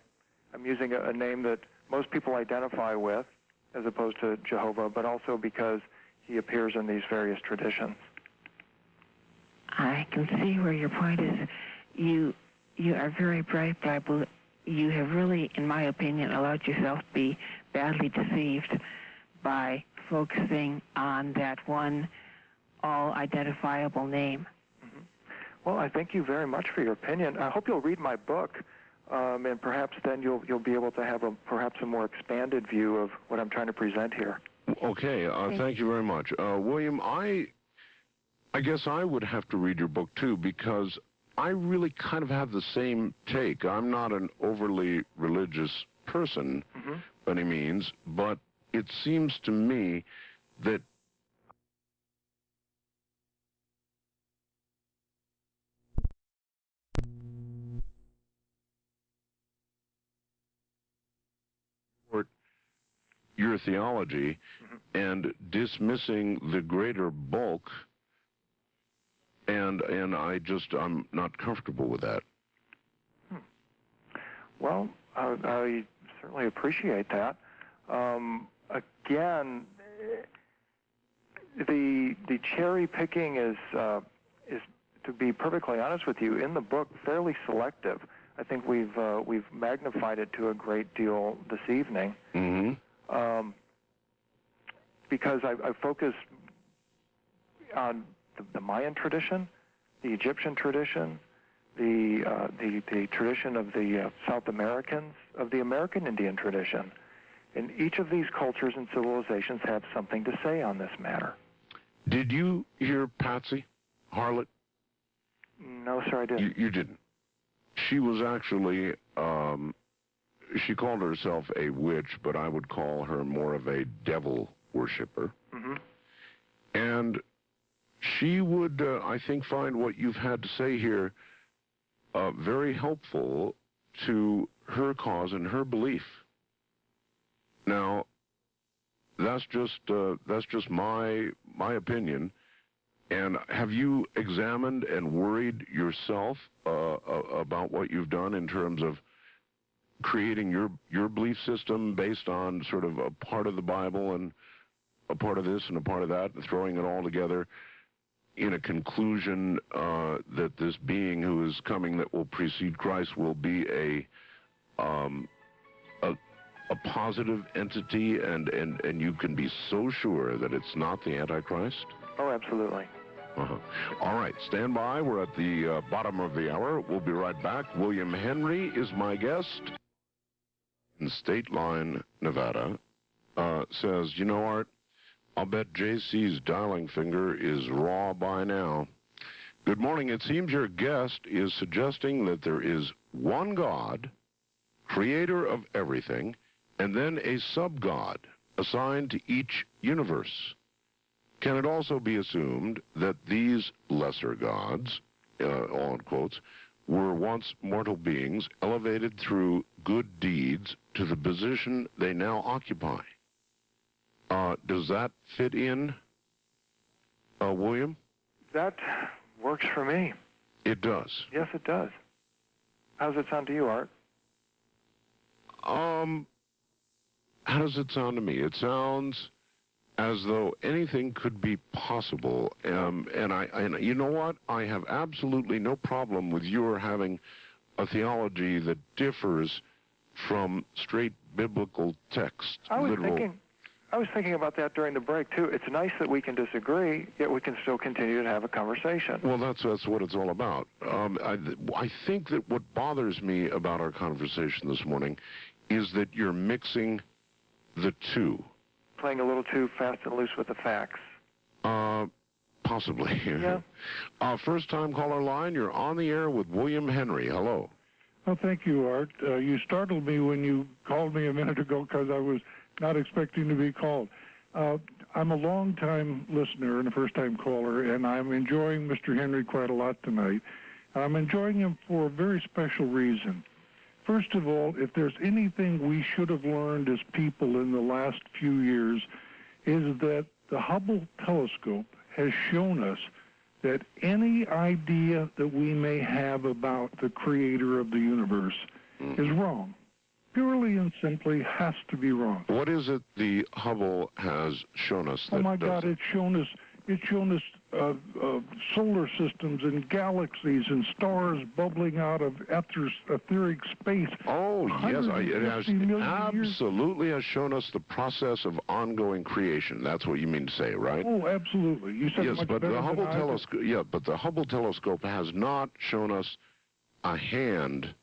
I'm using a name that most people identify with, as opposed to Jehovah, but also because he appears in these various traditions. I can see where your point is. You are very bright, but I believe you have really, in my opinion, allowed yourself to be badly deceived by focusing on that one all-identifiable name. Mm-hmm. Well, I thank you very much for your opinion. I hope you'll read my book, and perhaps then you'll be able to have perhaps a more expanded view of what I'm trying to present here. Okay, thank you very much. William, I guess I would have to read your book, too, because I really kind of have the same take. I'm not an overly religious person by any means, but it seems to me that your theology and dismissing the greater bulk, and I'm not comfortable with that. Well, I certainly appreciate that. Again, The cherry picking is, to be perfectly honest with you, in the book fairly selective. I think we've magnified it to a great deal this evening. Mm-hmm. Because I focus on the Mayan tradition, the Egyptian tradition, the tradition of the South Americans, of the American Indian tradition. And each of these cultures and civilizations have something to say on this matter. Did you hear Patsy, harlot? No, sir, I didn't. You didn't. She was actually, she called herself a witch, but I would call her more of a devil worshiper. Mm-hmm. And she would, I think, find what you've had to say here very helpful to her cause and her belief. Now, that's just my opinion. And have you examined and worried yourself about what you've done in terms of creating your belief system based on sort of a part of the Bible and a part of this and a part of that, and throwing it all together in a conclusion that this being who is coming that will precede Christ will be a positive entity, and you can be so sure that it's not the Antichrist? Oh, absolutely. Uh-huh. All right, stand by. We're at the bottom of the hour. We'll be right back. William Henry is my guest. In State Line, Nevada, says, you know, Art, I'll bet JC's dialing finger is raw by now. Good morning. It seems your guest is suggesting that there is one God, creator of everything, and then a sub-god assigned to each universe. Can it also be assumed that these lesser gods, all in quotes, were once mortal beings elevated through good deeds to the position they now occupy? Does that fit in, William? That works for me. It does? Yes, it does. How does it sound to you, Art? How does it sound to me? It sounds as though anything could be possible. And you know what? I have absolutely no problem with your having a theology that differs from straight biblical text. I was thinking about that during the break, too. It's nice that we can disagree, yet we can still continue to have a conversation. Well, that's what it's all about. I think that what bothers me about our conversation this morning is that you're mixing the two. Playing a little too fast and loose with the facts. Possibly. Yeah. First-time caller line, you're on the air with William Henry. Hello. Oh, thank you, Art. You startled me when you called me a minute ago because I was not expecting to be called. I'm a long-time listener and a first-time caller, and I'm enjoying Mr. Henry quite a lot tonight. I'm enjoying him for a very special reason. First of all, if there's anything we should have learned as people in the last few years, is that the Hubble telescope has shown us that any idea that we may have about the creator of the universe is wrong. Purely and simply has to be wrong. What is it the Hubble has shown us that Oh my God, it's shown us solar systems and galaxies and stars bubbling out of etheric space. Oh, yes, it has absolutely has shown us the process of ongoing creation. That's what you mean to say, right? Oh, absolutely. You said yes, much but better the Hubble than telescope. Yeah, but the Hubble telescope has not shown us a hand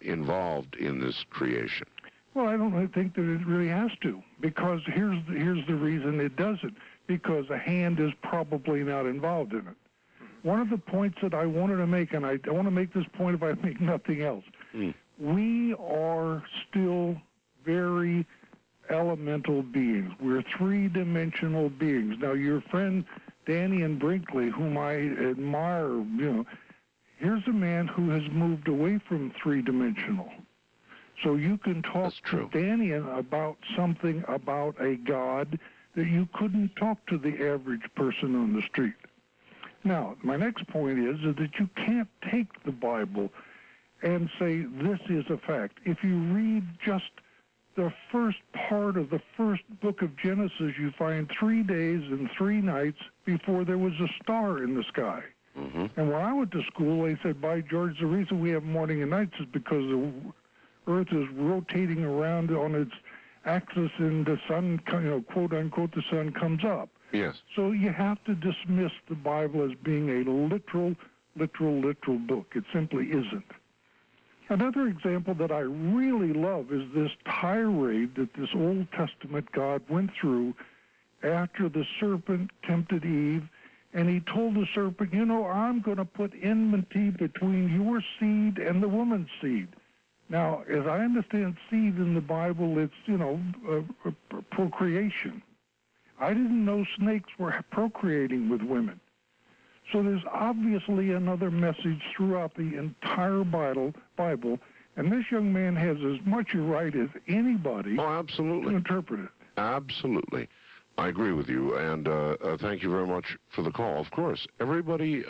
involved in this creation. Well, I don't think that it really has to, because here's the reason it doesn't. Because a hand is probably not involved in it. One of the points that I wanted to make, and I want to make this point if I make nothing else, we are still very elemental beings. We're three-dimensional beings. Now, your friend Danny and Brinkley, whom I admire, here's a man who has moved away from three-dimensional. So you can talk to Danny about something about a God that you couldn't talk to the average person on the street. Now, my next point is that you can't take the Bible and say this is a fact. If you read just the first part of the first book of Genesis, you find 3 days and 3 nights before there was a star in the sky. Mm-hmm. And when I went to school, they said, by George, the reason we have morning and nights is because the Earth is rotating around on its axis and the sun, quote unquote, the sun comes up. Yes. So you have to dismiss the Bible as being a literal book. It simply isn't. Another example that I really love is this tirade that this Old Testament God went through after the serpent tempted Eve, and he told the serpent, I'm going to put enmity between your seed and the woman's seed. Now, as I understand seed in the Bible, it's, procreation. I didn't know snakes were procreating with women. So there's obviously another message throughout the entire Bible, and this young man has as much a right as anybody absolutely. to interpret it. Absolutely. I agree with you, and thank you very much for the call. Of course, everybody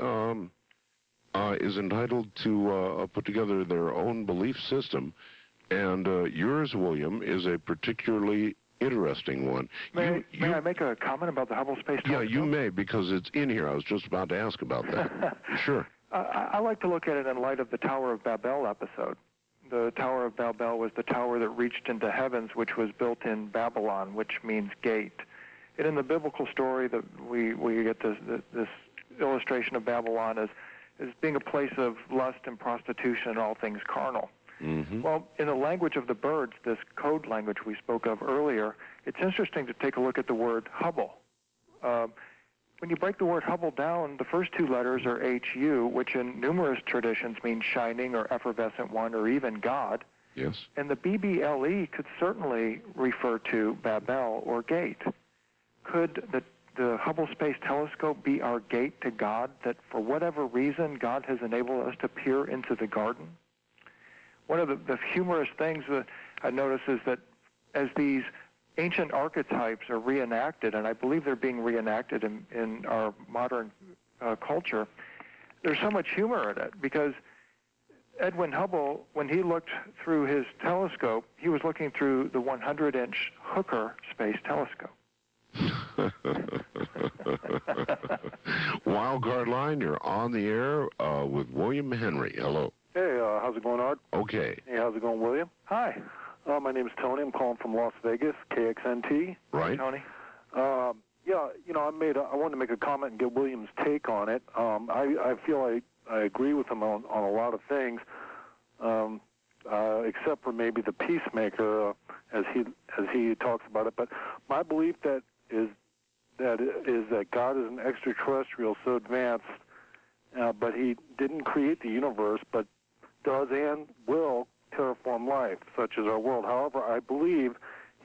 is entitled to put together their own belief system, and yours, William, is a particularly interesting one. May I make a comment about the Hubble Space Telescope? Yeah, you may, because it's in here. I was just about to ask about that. Sure. I like to look at it in light of the Tower of Babel episode. The Tower of Babel was the tower that reached into heavens, which was built in Babylon, which means gate. And in the biblical story, that we get this illustration of Babylon as being a place of lust and prostitution and all things carnal. Mm-hmm. Well, in the language of the birds, this code language we spoke of earlier, it's interesting to take a look at the word Hubble. When you break the word Hubble down, the first 2 letters are HU, which in numerous traditions means shining or effervescent one or even God. Yes. And the BBLE could certainly refer to Babel or gate. Could the Hubble Space Telescope be our gate to God, that for whatever reason God has enabled us to peer into the garden? One of the humorous things that I notice is that as these ancient archetypes are reenacted, and I believe they're being reenacted in our modern culture, there's so much humor in it, because Edwin Hubble, when he looked through his telescope, he was looking through the 100-inch Hooker Space Telescope. Wildcard line, you're on the air with William Henry. Hello. Hey, how's it going, Art? Okay. Hey, how's it going, William? Hi. My name is Tony. I'm calling from Las Vegas, KXNT. Right. Tony. Yeah, I wanted to make a comment and get William's take on it. I feel I agree with him on a lot of things, except for maybe the Peacemaker, as he talks about it. But my belief is that God is an extraterrestrial so advanced, but he didn't create the universe, but does and will terraform life, such as our world. However, I believe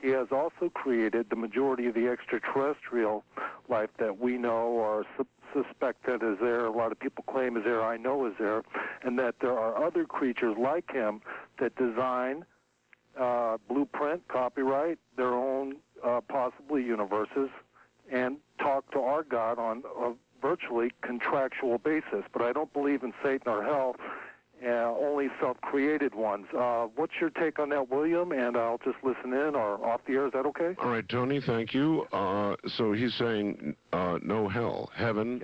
he has also created the majority of the extraterrestrial life that we know or suspect that is there, a lot of people claim is there, I know is there, and that there are other creatures like him that design, blueprint, copyright their own possibly universes and talk to our God on a virtually contractual basis. But I don't believe in Satan or hell, only self-created ones. What's your take on that, William? And I'll just listen in or off the air. Is that okay? All right, Tony, thank you. So he's saying no hell. Heaven,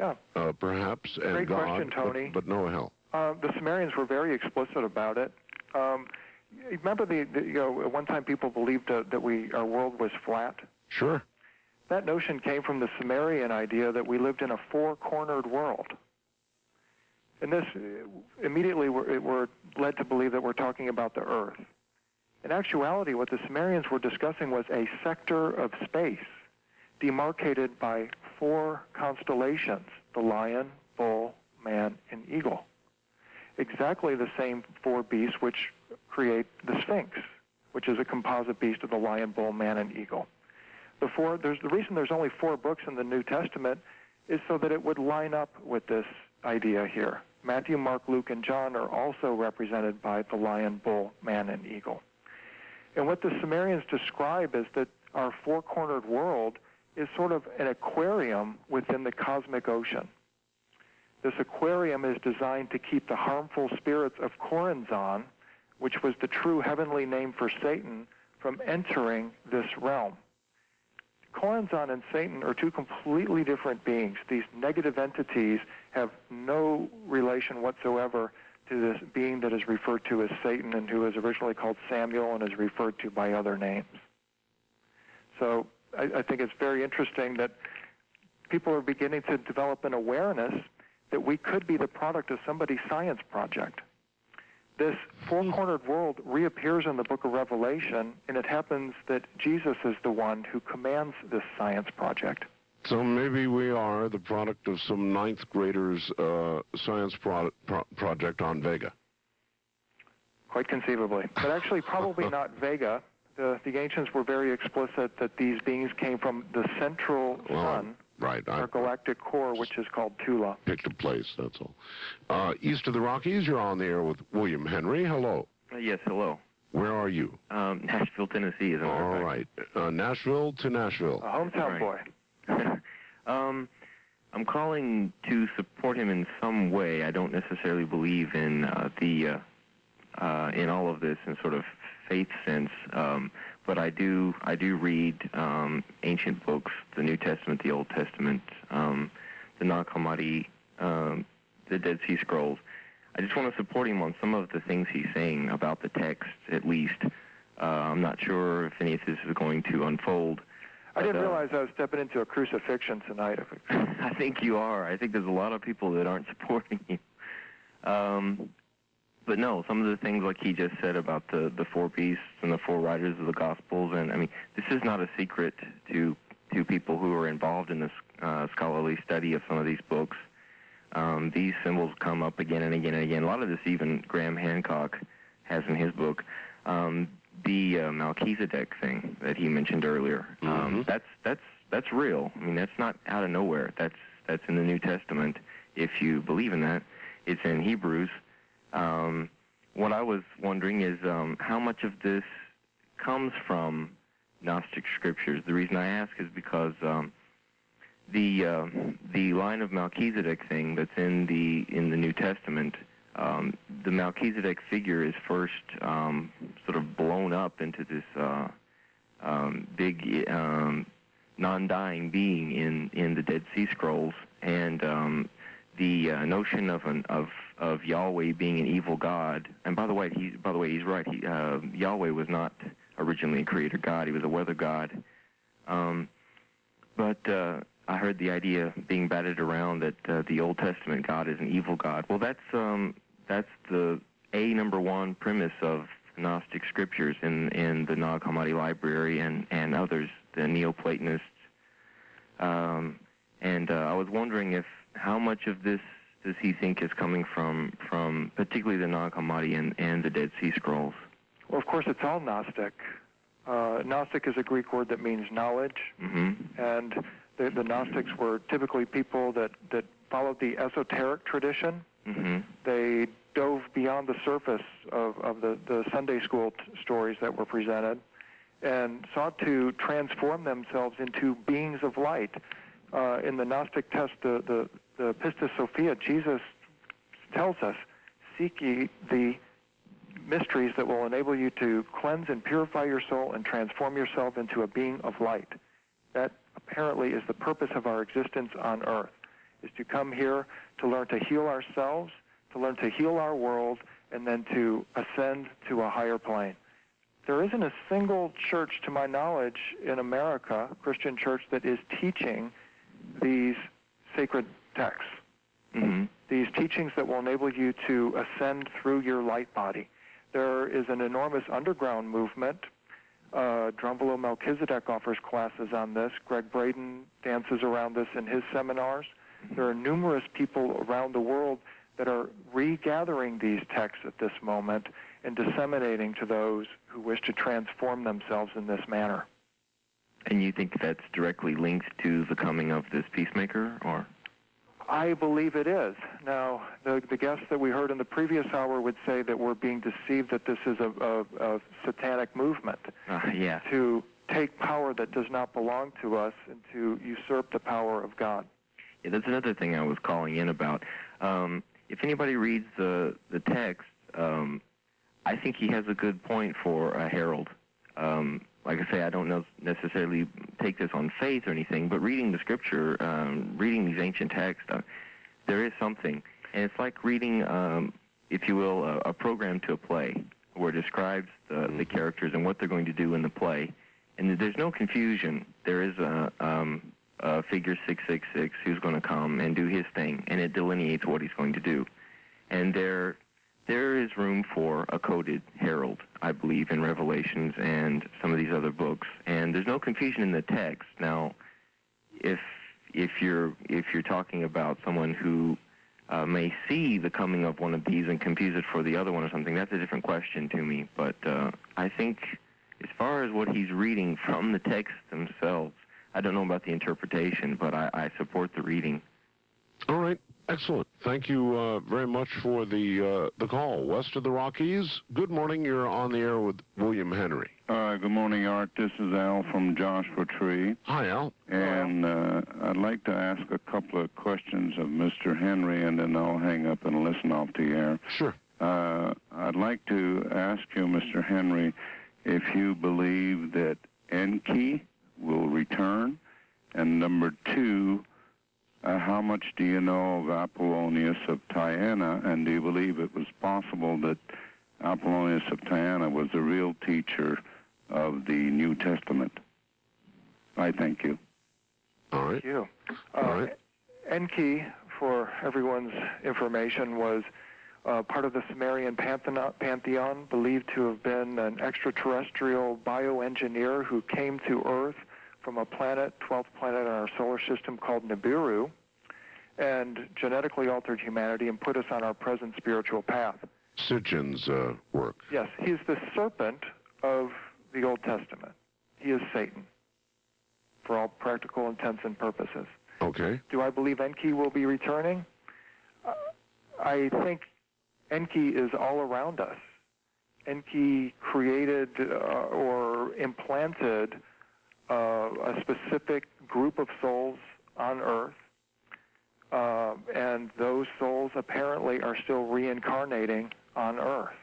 perhaps, and Great God, question, Tony. But no hell. The Sumerians were very explicit about it. Remember, at one time people believed that our world was flat? Sure. That notion came from the Sumerian idea that we lived in a four-cornered world. And this immediately we're led to believe that we're talking about the Earth. In actuality, what the Sumerians were discussing was a sector of space demarcated by 4 constellations: the lion, bull, man, and eagle. Exactly the same 4 beasts which create the Sphinx, which is a composite beast of the lion, bull, man, and eagle. The reason there's only 4 books in the New Testament is so that it would line up with this idea here. Matthew, Mark, Luke, and John are also represented by the lion, bull, man, and eagle. And what the Sumerians describe is that our 4-cornered world is sort of an aquarium within the cosmic ocean. This aquarium is designed to keep the harmful spirits of Coranzon, which was the true heavenly name for Satan, from entering this realm. Coranzon and Satan are two completely different beings. These negative entities have no relation whatsoever to this being that is referred to as Satan and who was originally called Samuel and is referred to by other names. So I think it's very interesting that people are beginning to develop an awareness that we could be the product of somebody's science project. This four-cornered world reappears in the book of Revelation, and it happens that Jesus is the one who commands this science project. So maybe we are the product of some ninth graders' science project on Vega. Quite conceivably. But actually probably not Vega. The ancients were very explicit that these beings came from the central sun, right. Our galactic core, which is called Tula. Picked a place, that's all. East of the Rockies, you're on the air with William Henry. Hello. Yes, hello. Where are you? Nashville, Tennessee, as a matter of fact. All right. Nashville to Nashville. A hometown boy. I'm calling to support him in some way. I don't necessarily believe in in all of this in sort of faith sense, but I do read ancient books, the New Testament, the Old Testament, the Nag Hammadi, the Dead Sea Scrolls. I just want to support him on some of the things he's saying about the text, at least. I'm not sure if any of this is going to unfold. I didn't realize I was stepping into a crucifixion tonight. I think you are. I think there's a lot of people that aren't supporting you. But no, some of the things like he just said about the four beasts and the four writers of the Gospels, and I mean, this is not a secret to people who are involved in this scholarly study of some of these books. These symbols come up again and again and again. A lot of this even Graham Hancock has in his book. The Melchizedek thing that he mentioned earlier, that's real. I mean, that's not out of nowhere. That's in the New Testament. If you believe in that, it's in Hebrews. What I was wondering is how much of this comes from Gnostic scriptures. The reason I ask is because the line of Melchizedek thing that's in the New Testament, the Melchizedek figure is first sort of blown up into this big non-dying being in the Dead Sea Scrolls, and the notion of Yahweh being an evil god. And by the way, he's right. Yahweh was not originally a creator god. He was a weather god. But I heard the idea being batted around that the Old Testament God is an evil god. Well, that's the number one premise of Gnostic scriptures in the Nag Hammadi library and others, the Neoplatonists. And I was wondering how much of this does he think is coming from particularly the Nag Hammadi and the Dead Sea Scrolls? Well, of course, it's all Gnostic. Gnostic is a Greek word that means knowledge, and the Gnostics were typically people that followed the esoteric tradition. They dove beyond the surface of the Sunday school stories that were presented and sought to transform themselves into beings of light. In the Gnostic test, the Pistis Sophia, Jesus tells us, seek ye the mysteries that will enable you to cleanse and purify your soul and transform yourself into a being of light. That apparently is the purpose of our existence on earth, is to come here to learn to heal ourselves, to learn to heal our world, and then to ascend to a higher plane. There isn't a single church, to my knowledge, in America, Christian church, that is teaching these sacred texts, these teachings that will enable you to ascend through your light body. There is an enormous underground movement. Drumvalo Melchizedek offers classes on this. Greg Braden dances around this in his seminars. There are numerous people around the world that are regathering these texts at this moment and disseminating to those who wish to transform themselves in this manner. And you think that's directly linked to the coming of this Peacemaker, or? I believe it is. Now, the guest that we heard in the previous hour would say that we're being deceived, that this is a satanic movement to take power that does not belong to us and to usurp the power of God. Yeah, that's another thing I was calling in about. If anybody reads the text, I think he has a good point for a herald. like I say, I don't necessarily take this on faith or anything, but reading the scripture, reading these ancient texts, there is something. And it's like reading, if you will, a program to a play, where it describes the characters and what they're going to do in the play. And there's no confusion. There is a figure 666 who's going to come and do his thing, and it delineates what he's going to do. And there is room for a coded herald, I believe, in Revelations and some of these other books. And there's no confusion in the text. Now, if you're talking about someone who may see the coming of one of these and confuse it for the other one or something, that's a different question to me. But I think as far as what he's reading from the texts themselves, I don't know about the interpretation, but I support the reading. All right. Excellent. Thank you very much for the call. West of the Rockies, good morning. You're on the air with William Henry. Good morning, Art. This is Al from Joshua Tree. Hi, Al. And I'd like to ask a couple of questions of Mr. Henry, and then I'll hang up and listen off the air. Sure. I'd like to ask you, Mr. Henry, if you believe that Enki will return, and number two, how much do you know of Apollonius of Tyana, and do you believe it was possible that Apollonius of Tyana was the real teacher of the New Testament? I thank you. All right. Thank you. All right. Enki, for everyone's information, was part of the Sumerian pantheon, believed to have been an extraterrestrial bioengineer who came to Earth from a planet, 12th planet in our solar system called Nibiru, and genetically altered humanity and put us on our present spiritual path. Sitchin's work. Yes, he's the serpent of the Old Testament. He is Satan, for all practical intents and purposes. Okay. Do I believe Enki will be returning? I think Enki is all around us. Enki created or implanted a specific group of souls on Earth, and those souls apparently are still reincarnating on Earth.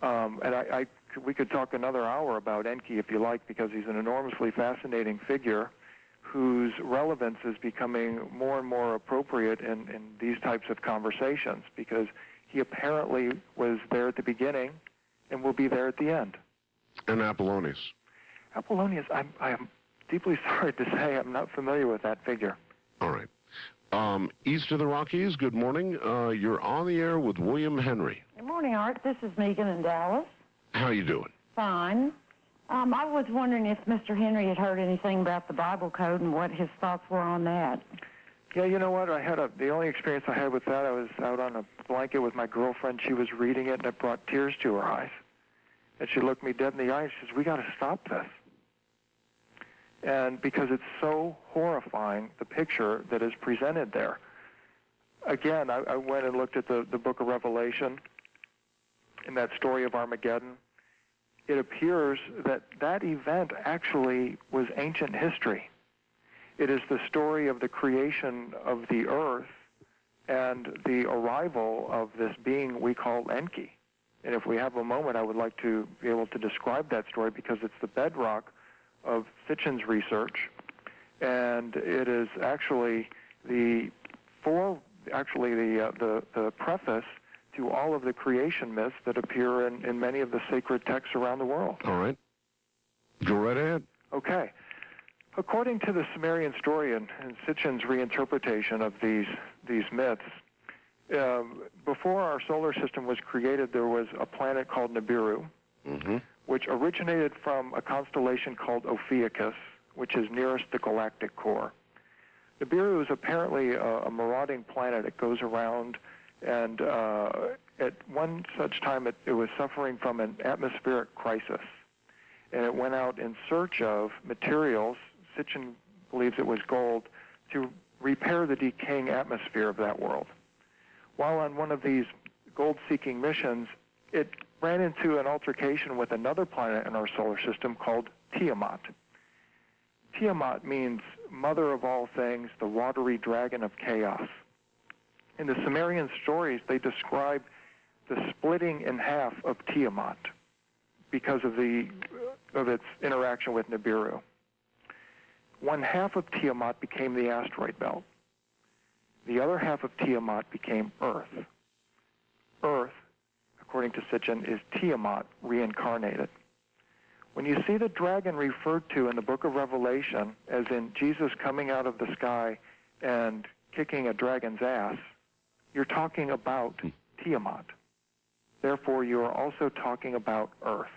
And we could talk another hour about Enki if you like, because he's an enormously fascinating figure whose relevance is becoming more and more appropriate in these types of conversations, because he apparently was there at the beginning and will be there at the end. And Apollonius. Apollonius, I am deeply sorry to say I'm not familiar with that figure. All right. East of the Rockies, good morning. You're on the air with William Henry. Good morning, Art. This is Megan in Dallas. How you doing? Fine. I was wondering if Mr. Henry had heard anything about the Bible code and what his thoughts were on that. Yeah, you know what? The only experience I had with that, I was out on a blanket with my girlfriend. She was reading it, and it brought tears to her eyes. And she looked me dead in the eye and she says, "We got to stop this." And because it's so horrifying, the picture that is presented there. Again, I went and looked at the book of Revelation in that story of Armageddon. It appears that that event actually was ancient history. It is the story of the creation of the earth and the arrival of this being we call Enki. And if we have a moment, I would like to be able to describe that story, because it's the bedrock of Sitchin's research, and it is actually the preface to all of the creation myths that appear in many of the sacred texts around the world. All right. Go right ahead. Okay. According to the Sumerian story and Sitchin's reinterpretation of these myths, before our solar system was created, there was a planet called Nibiru, which originated from a constellation called Ophiuchus, which is nearest the galactic core. Nibiru is apparently a marauding planet. It goes around, and at one such time it was suffering from an atmospheric crisis, and it went out in search of materials, Sitchin believes it was gold, to repair the decaying atmosphere of that world. While on one of these gold-seeking missions, it ran into an altercation with another planet in our solar system called Tiamat. Tiamat means mother of all things, the watery dragon of chaos. In the Sumerian stories, they describe the splitting in half of Tiamat because of its interaction with Nibiru. One half of Tiamat became the asteroid belt. The other half of Tiamat became Earth. Earth, according to Sitchin, is Tiamat reincarnated. When you see the dragon referred to in the book of Revelation as in Jesus coming out of the sky and kicking a dragon's ass, you're talking about Tiamat. Therefore, you are also talking about Earth.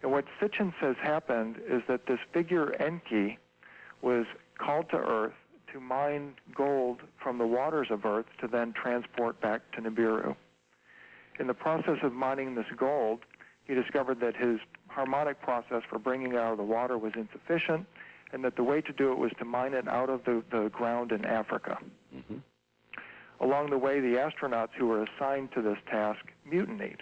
And what Sitchin says happened is that this figure Enki was called to Earth to mine gold from the waters of Earth to then transport back to Nibiru. In the process of mining this gold, he discovered that his harmonic process for bringing it out of the water was insufficient, and that the way to do it was to mine it out of the ground in Africa. Mm-hmm. Along the way, the astronauts who were assigned to this task mutinied,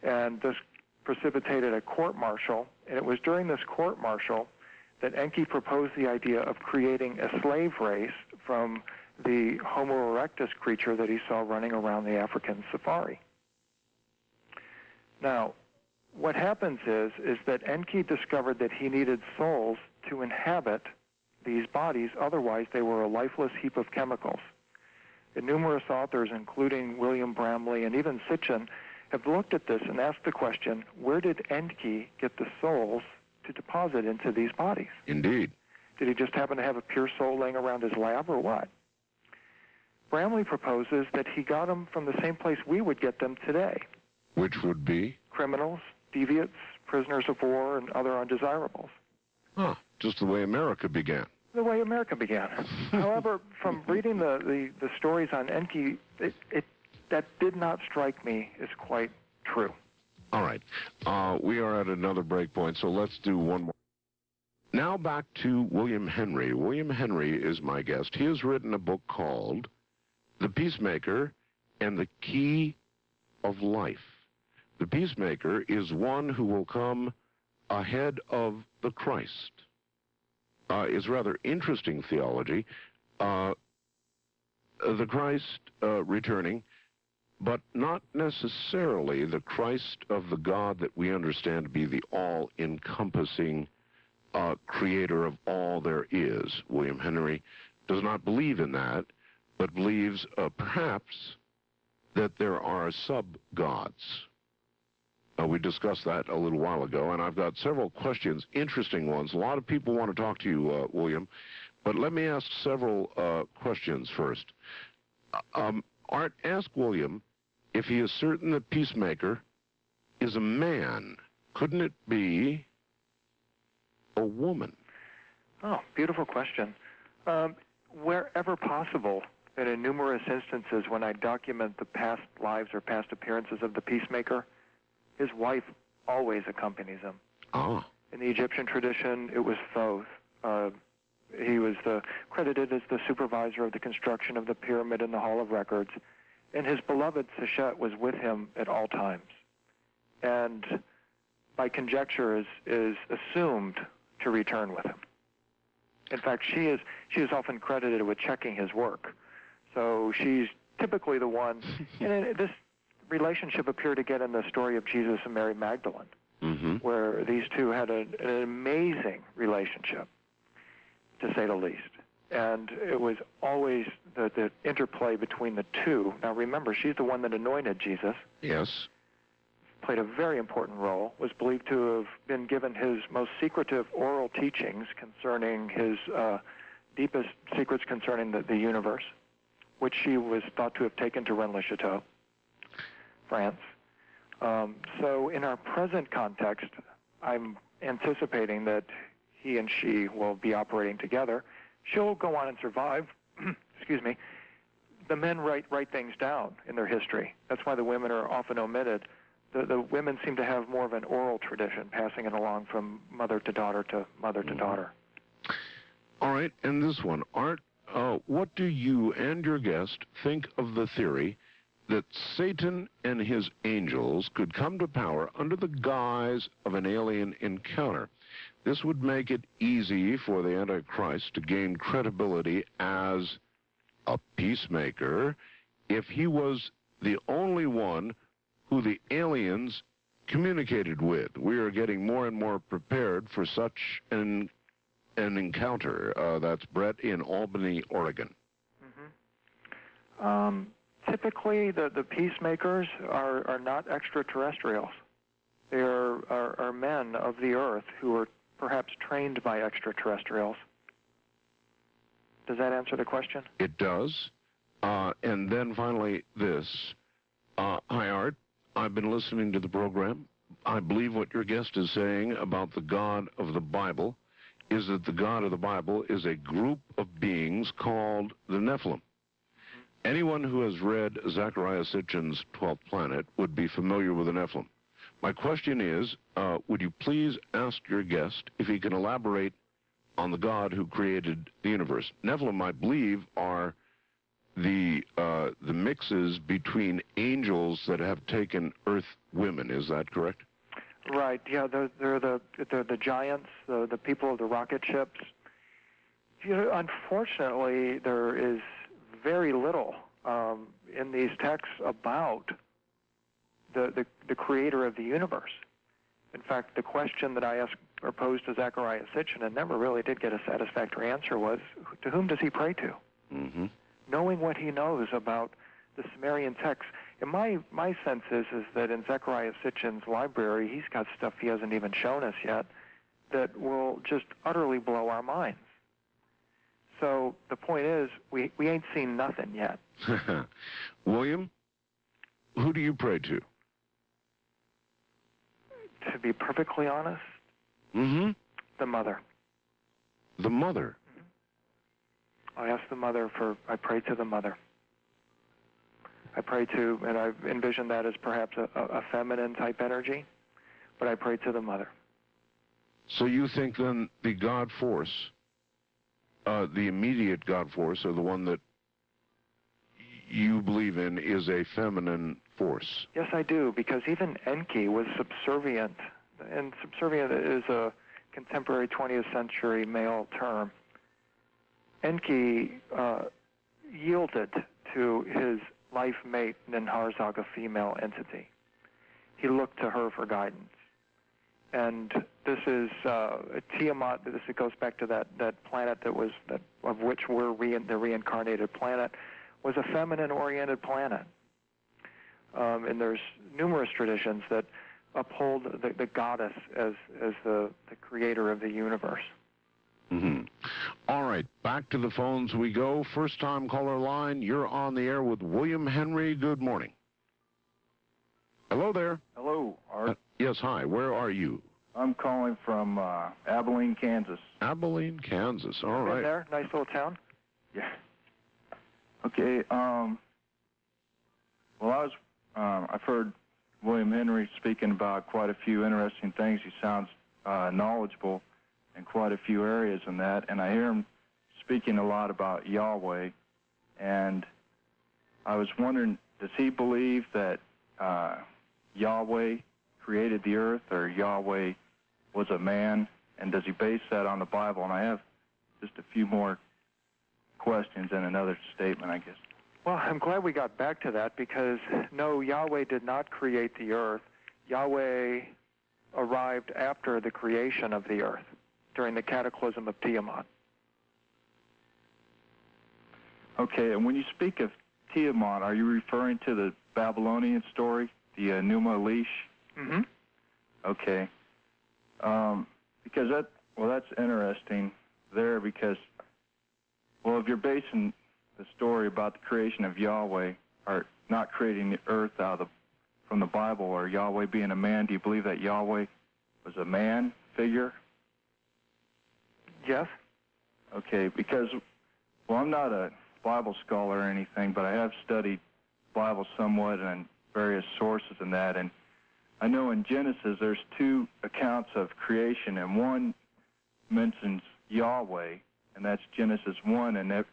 and this precipitated a court-martial, and it was during this court-martial that Enki proposed the idea of creating a slave race from the Homo erectus creature that he saw running around the African safari. Now, what happens is that Enki discovered that he needed souls to inhabit these bodies, otherwise they were a lifeless heap of chemicals. And numerous authors, including William Bramley and even Sitchin, have looked at this and asked the question, where did Enki get the souls to deposit into these bodies? Indeed. Did he just happen to have a pure soul laying around his lab or what? Bramley proposes that he got them from the same place we would get them today. Which would be? Criminals, deviates, prisoners of war, and other undesirables. Huh, just the way America began. The way America began. However, from reading the stories on Enki, that did not strike me as quite true. All right. We are at another break point, so let's do one more. Now back to William Henry. William Henry is my guest. He has written a book called The Peacemaker and the Key of Life. The Peacemaker is one who will come ahead of the Christ. It's rather interesting theology. The Christ returning, but not necessarily the Christ of the God that we understand to be the all-encompassing creator of all there is. William Henry does not believe in that, but believes perhaps that there are sub-gods. We discussed that a little while ago, and I've got several questions, interesting ones. A lot of people want to talk to you, William, but let me ask several questions first. Art, ask William if he is certain that Peacemaker is a man. Couldn't it be a woman? Oh, beautiful question. Wherever possible, and in numerous instances when I document the past lives or past appearances of the Peacemaker, his wife always accompanies him. Oh. In the Egyptian tradition, it was Thoth. He was credited as the supervisor of the construction of the pyramid in the Hall of Records, and his beloved Seshet was with him at all times. And by conjecture is assumed to return with him. In fact, she is often credited with checking his work. So she's typically the one, and this relationship appeared again in the story of Jesus and Mary Magdalene, where these two had an amazing relationship, to say the least. And it was always the interplay between the two. Now remember, she's the one that anointed Jesus. Yes. Played a very important role, was believed to have been given his most secretive oral teachings concerning his deepest secrets concerning the universe, which she was thought to have taken to Rennes-le-Château, France. So in our present context, I'm anticipating that he and she will be operating together. She'll go on and survive. Excuse me. The men write things down in their history. That's why the women are often omitted. The women seem to have more of an oral tradition, passing it along from mother to daughter to mother to daughter. All right, and this one, Art, what do you and your guest think of the theory that Satan and his angels could come to power under the guise of an alien encounter? This would make it easy for the Antichrist to gain credibility as a peacemaker if he was the only one who the aliens communicated with. We are getting more and more prepared for such an encounter. That's Brett in Albany, Oregon. Typically, the peacemakers are not extraterrestrials. They are men of the earth who are perhaps trained by extraterrestrials. Does that answer the question? It does. And then finally this. Hi, Art. I've been listening to the program. I believe what your guest is saying about the God of the Bible is that the God of the Bible is a group of beings called the Nephilim. Anyone who has read Zechariah Sitchin's 12th Planet would be familiar with the Nephilim. My question is, would you please ask your guest if he can elaborate on the God who created the universe? Nephilim, I believe, are the mixes between angels that have taken earth women. Is that correct? Right. Yeah, they're the giants, the people of the rocket ships. Unfortunately, there is very little in these texts about the creator of the universe. In fact, the question that I asked or posed to Zechariah Sitchin and never really did get a satisfactory answer was, to whom does he pray to? Mm-hmm. Knowing what he knows about the Sumerian texts, and my sense is that in Zechariah Sitchin's library, he's got stuff he hasn't even shown us yet that will just utterly blow our minds. So the point is, we ain't seen nothing yet. William, who do you pray to? To be perfectly honest, the mother. The mother? I ask the mother I pray to the mother. I pray to, and I envision that as perhaps a feminine type energy, but I pray to the mother. So you think then the God force, the immediate God force, or the one that you believe in, is a feminine force? Yes, I do, because even Enki was subservient, and subservient is a contemporary 20th century male term. Enki yielded to his life mate, Ninharzag, a female entity. He looked to her for guidance. And this is Tiamat. It goes back to that planet of which we're the reincarnated planet, was a feminine-oriented planet. And there's numerous traditions that uphold the goddess as the creator of the universe. Mm-hmm. All right, back to the phones we go. First-time caller line, you're on the air with William Henry. Good morning. Hello there. Hello, Art. Yes, hi. Where are you? I'm calling from Abilene, Kansas. Abilene, Kansas. All right. Been there? Nice little town. Yeah. Okay. Well, I've heard William Henry speaking about quite a few interesting things. He sounds knowledgeable in quite a few areas in that, and I hear him speaking a lot about Yahweh. And I was wondering, does he believe that Yahweh created the earth, or Yahweh was a man, and does he base that on the Bible? And I have just a few more questions and another statement, I guess. Well, I'm glad we got back to that, because no, Yahweh did not create the earth. Yahweh arrived after the creation of the earth, during the cataclysm of Tiamat. Okay, and when you speak of Tiamat, are you referring to the Babylonian story, the Enuma Elish? Mm-hmm. Okay. Because that's interesting there, because, well, if you're basing the story about the creation of Yahweh, or not creating the earth from the Bible, or Yahweh being a man, do you believe that Yahweh was a man figure? Yes. Okay, because, well, I'm not a Bible scholar or anything, but I have studied Bible somewhat and various sources in that, and I know in Genesis there's two accounts of creation, and one mentions Yahweh, and that's Genesis 1, and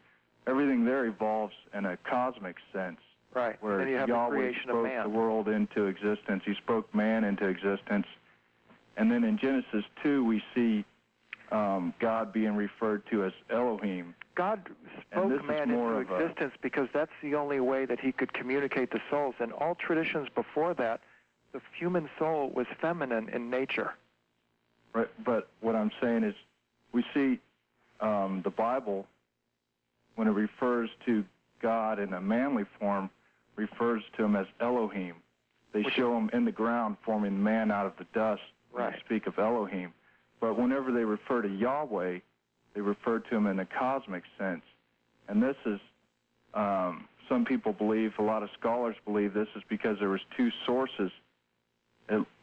everything there evolves in a cosmic sense. Right. Where and you have Yahweh the creation spoke of man. the world into existence. He spoke man into existence. And then in Genesis 2 we see God being referred to as Elohim. God spoke man into existence because that's the only way that he could communicate to souls. And all traditions before that the human soul was feminine in nature. Right, but what I'm saying is we see the Bible, when it refers to God in a manly form, refers to him as Elohim. They show him in the ground forming man out of the dust when they speak of Elohim. But whenever they refer to Yahweh, they refer to him in a cosmic sense. And this is, some people believe, a lot of scholars believe this is because there was two sources.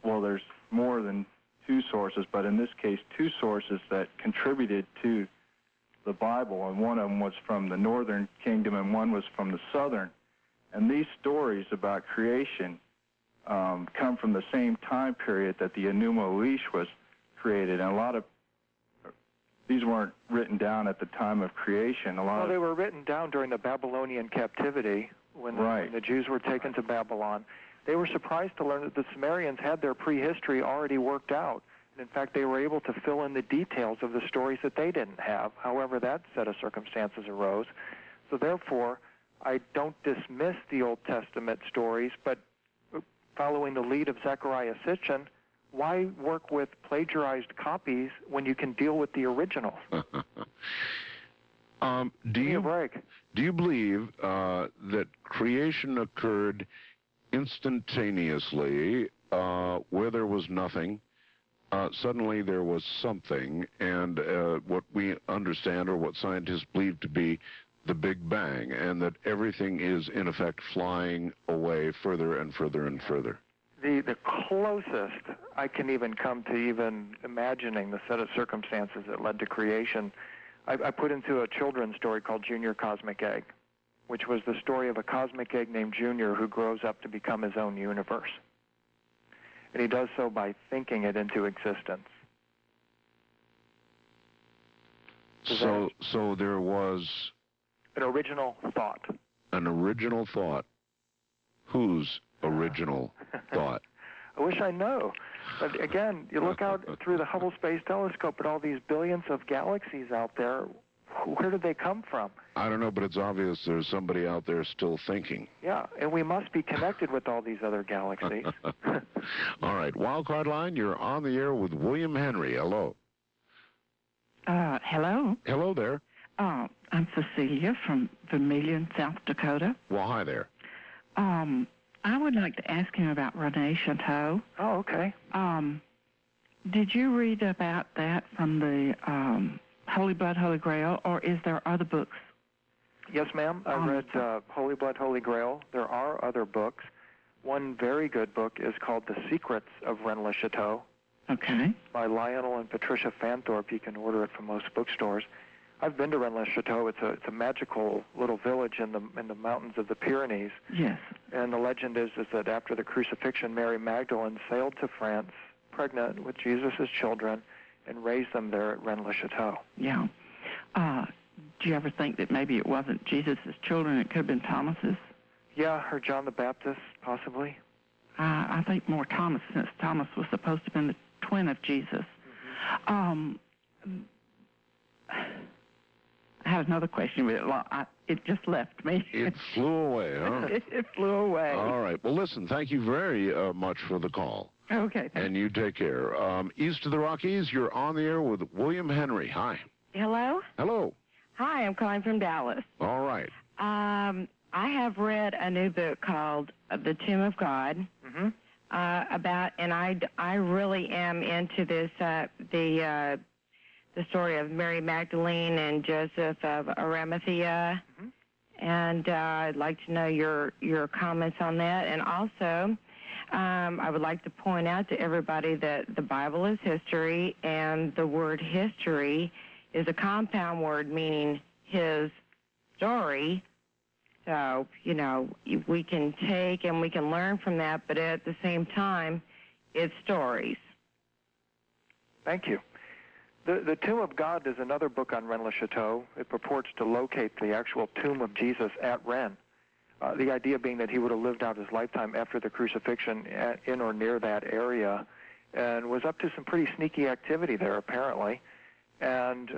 Well, there's more than two sources, but in this case, two sources that contributed to the Bible, and one of them was from the northern kingdom and one was from the southern. And these stories about creation come from the same time period that the Enuma Elish was created, and a lot of these weren't written down at the time of creation. They were written down during the Babylonian captivity when the Jews were taken to Babylon. They were surprised to learn that the Sumerians had their prehistory already worked out. And in fact, they were able to fill in the details of the stories that they didn't have, however that set of circumstances arose. So therefore, I don't dismiss the Old Testament stories, but following the lead of Zechariah Sitchin, why work with plagiarized copies when you can deal with the originals? Do you believe that creation occurred instantaneously, where there was nothing? Suddenly there was something, and what we understand, or what scientists believe to be the Big Bang, and that everything is, in effect, flying away further and further and further? The closest I can even come to even imagining the set of circumstances that led to creation, I put into a children's story called Junior Cosmic Egg, which was the story of a cosmic egg named Junior who grows up to become his own universe. And he does so by thinking it into existence. So there was an original thought. An original thought. Whose original thought? I wish I know. But again, you look out through the Hubble Space Telescope at all these billions of galaxies out there. Where did they come from? I don't know, but it's obvious there's somebody out there still thinking. Yeah, and we must be connected with all these other galaxies. All right, Wildcard Line, you're on the air with William Henry. Hello. Hello. Hello there. I'm Cecilia from Vermilion, South Dakota. Well, hi there. I would like to ask him about Rene Chateau. Oh, okay. Did you read about that from the Holy Blood, Holy Grail, or is there other books? Yes, ma'am. I read Holy Blood, Holy Grail. There are other books. One very good book is called The Secrets of Rennes le Chateau. Okay. By Lionel and Patricia Fanthorpe. You can order it from most bookstores. I've been to Rennes le Chateau. It's a magical little village in the mountains of the Pyrenees. Yes. And the legend is that after the crucifixion, Mary Magdalene sailed to France, pregnant with Jesus' children, and raised them there at Rennes le Chateau. Yeah. Do you ever think that maybe it wasn't Jesus' children, it could have been Thomas's? Yeah, or John the Baptist, possibly. I think more Thomas, since Thomas was supposed to have been the twin of Jesus. Mm-hmm. I had another question, but it just left me. It flew away, huh? It flew away. All right. Well, listen, thank you very much for the call. Okay. And you take care. East of the Rockies, you're on the air with William Henry. Hi. Hello? Hello. Hi, I'm calling from Dallas. All right. I have read a new book called The Tomb of God. Mm-hmm. And I really am into this, the story of Mary Magdalene and Joseph of Arimathea. Mm-hmm. And I'd like to know your comments on that. And also, I would like to point out to everybody that the Bible is history, and the word history is a compound word meaning his story. So, we can take and we can learn from that, but at the same time, it's stories. Thank you. The Tomb of God is another book on Rennes le Chateau. It purports to locate the actual tomb of Jesus at Rennes. The idea being that he would have lived out his lifetime after the crucifixion in or near that area, and was up to some pretty sneaky activity there, apparently. And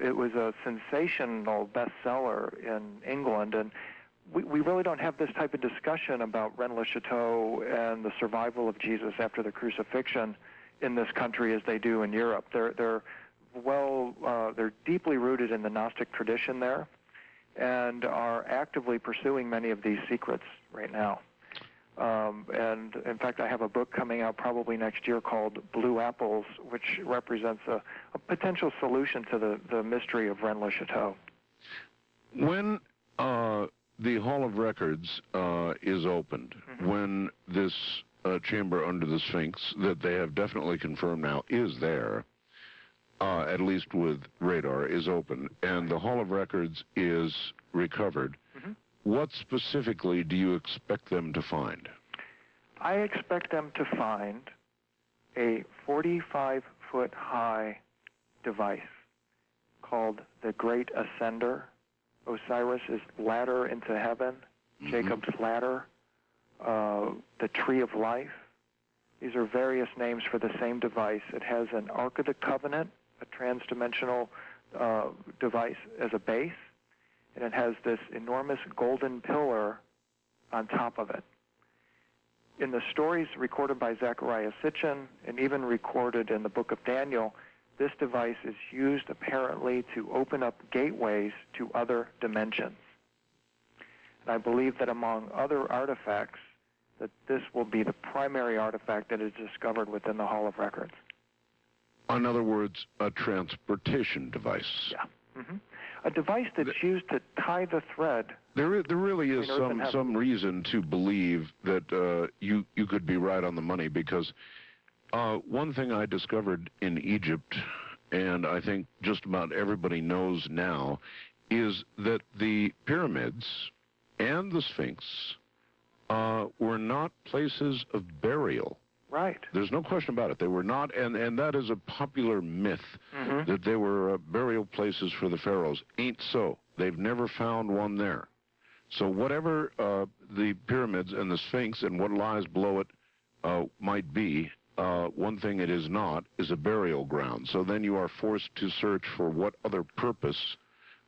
it was a sensational bestseller in England. And we really don't have this type of discussion about Rennes-le-Chateau and the survival of Jesus after the crucifixion in this country as they do in Europe. They're deeply rooted in the Gnostic tradition there, and are actively pursuing many of these secrets right now. And in fact, I have a book coming out probably next year called Blue Apples, which represents a potential solution to the mystery of Rennes-le-Chateau. When the Hall of Records is opened, when this chamber under the Sphinx, that they have definitely confirmed now is there, at least with radar, is open, and the Hall of Records is recovered, what specifically do you expect them to find? I expect them to find a 45-foot high device called the Great Ascender. Osiris' ladder into heaven, Jacob's ladder, the Tree of Life. These are various names for the same device. It has an Ark of the Covenant, a trans-dimensional device as a base, and it has this enormous golden pillar on top of it. In the stories recorded by Zechariah Sitchin, and even recorded in the book of Daniel, this device is used apparently to open up gateways to other dimensions. And I believe that among other artifacts, that this will be the primary artifact that is discovered within the Hall of Records. In other words, a transportation device. Yeah. A device that's used to tie the thread. There really is some reason to believe that you could be right on the money, because one thing I discovered in Egypt, and I think just about everybody knows now, is that the pyramids and the Sphinx were not places of burial. Right. There's no question about it. They were not, and that is a popular myth, that they were burial places for the pharaohs. Ain't so. They've never found one there. So whatever the pyramids and the Sphinx and what lies below it might be, one thing it is not is a burial ground. So then you are forced to search for what other purpose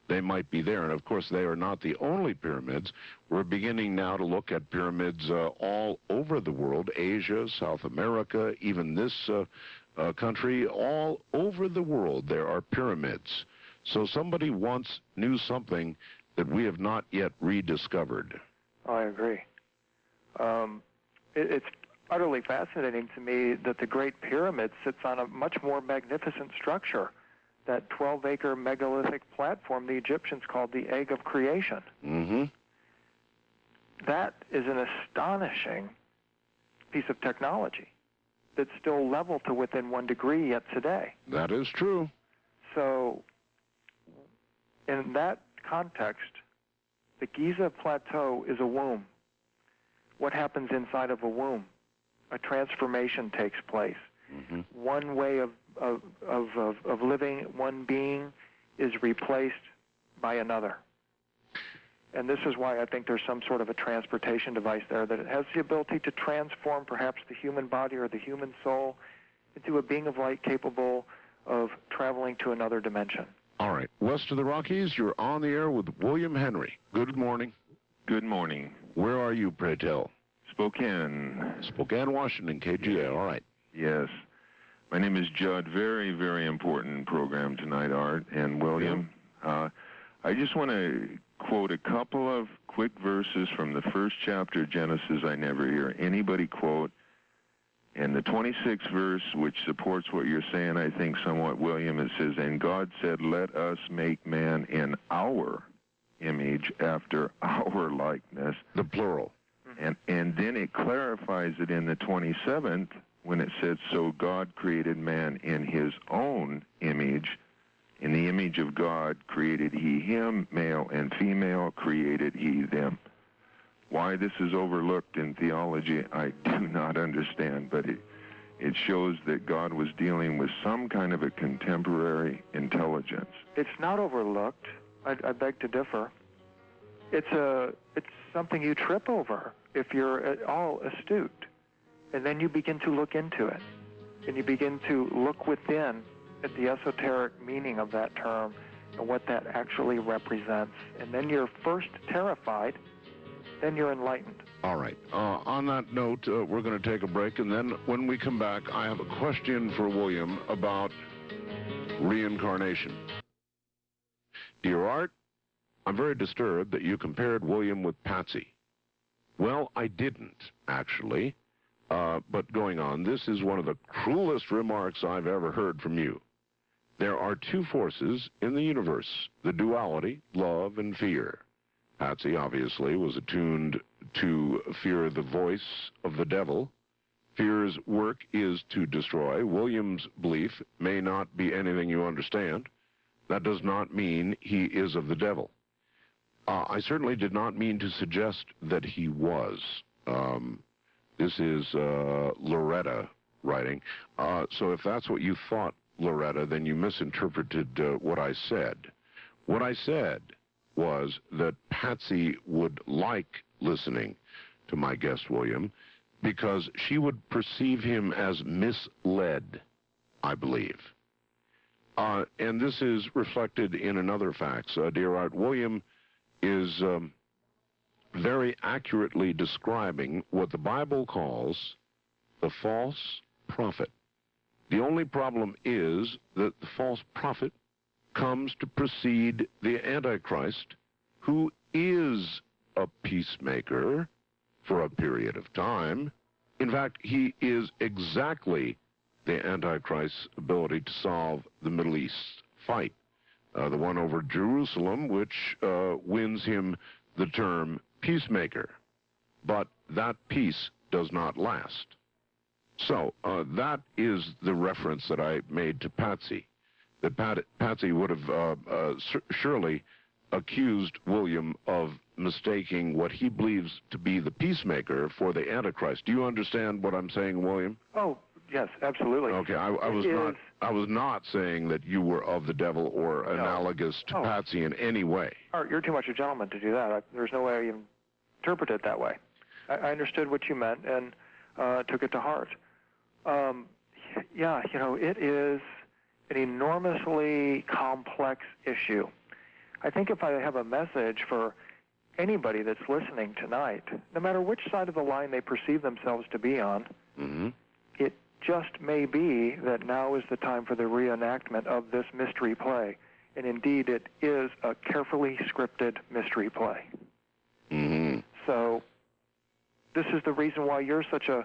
they might be there. And of course, they are not the only pyramids. We're beginning now to look at pyramids all over the world, Asia, South America, even this country, all over the world there are pyramids. So somebody once knew something that we have not yet rediscovered. Oh, I agree. It's utterly fascinating to me that the Great Pyramid sits on a much more magnificent structure, that 12-acre megalithic platform the Egyptians called the Egg of Creation. That is an astonishing piece of technology that's still level to within 1 degree yet today. That is true. So, in that context, the Giza Plateau is a womb. What happens inside of a womb? A transformation takes place. One way of living, one being, is replaced by another. And this is why I think there's some sort of a transportation device there, that it has the ability to transform perhaps the human body or the human soul into a being of light capable of traveling to another dimension. All right. West of the Rockies, you're on the air with William Henry. Good morning. Good morning. Where are you, pray tell? Spokane. Spokane, Washington, KGA. All right. Yes. My name is Judd. Very, very important program tonight, Art and William. I just want to quote a couple of quick verses from the first chapter of Genesis I never hear anybody quote. And the 26th verse, which supports what you're saying, I think somewhat, William, it says, "And God said, let us make man in our image after our likeness." The plural. And then it clarifies it in the 27th when it said, "So God created man in his own image. In the image of God created he him, male and female created he them." Why this is overlooked in theology, I do not understand, but it shows that God was dealing with some kind of a contemporary intelligence. It's not overlooked. I beg to differ. It's something you trip over if you're at all astute. And then you begin to look into it. And you begin to look within at the esoteric meaning of that term and what that actually represents. And then you're first terrified, then you're enlightened. All right. On that note, we're going to take a break, and then when we come back, I have a question for William about reincarnation. Dear Art, I'm very disturbed that you compared William with Patsy. Well, I didn't, actually. But going on, this is one of the cruelest remarks I've ever heard from you. There are two forces in the universe, the duality, love and fear. Patsy, obviously, was attuned to fear the voice of the devil. Fear's work is to destroy. William's belief may not be anything you understand. That does not mean he is of the devil. I certainly did not mean to suggest that he was. This is Loretta writing. So if that's what you thought, Loretta, then you misinterpreted what I said. What I said was that Patsy would like listening to my guest, William, because she would perceive him as misled, I believe. And this is reflected in another fact. Dear Art, William is very accurately describing what the Bible calls the false prophet. The only problem is that the false prophet comes to precede the Antichrist, who is a peacemaker for a period of time. In fact, he is exactly the Antichrist's ability to solve the Middle East fight, the one over Jerusalem, which wins him the term peacemaker. But that peace does not last. So that is the reference that I made to Patsy, that Patsy would have surely accused William of mistaking what he believes to be the peacemaker for the Antichrist. Do you understand what I'm saying, William? Oh, yes, absolutely. Okay, I was not saying that you were of the devil or analogous to Patsy in any way. Art, you're too much a gentleman to do that. There's no way I even interpret it that way. I understood what you meant and took it to heart. Yeah, it is an enormously complex issue. I think if I have a message for anybody that's listening tonight, no matter which side of the line they perceive themselves to be on, it just may be that now is the time for the reenactment of this mystery play. And indeed, it is a carefully scripted mystery play. So this is the reason why you're such a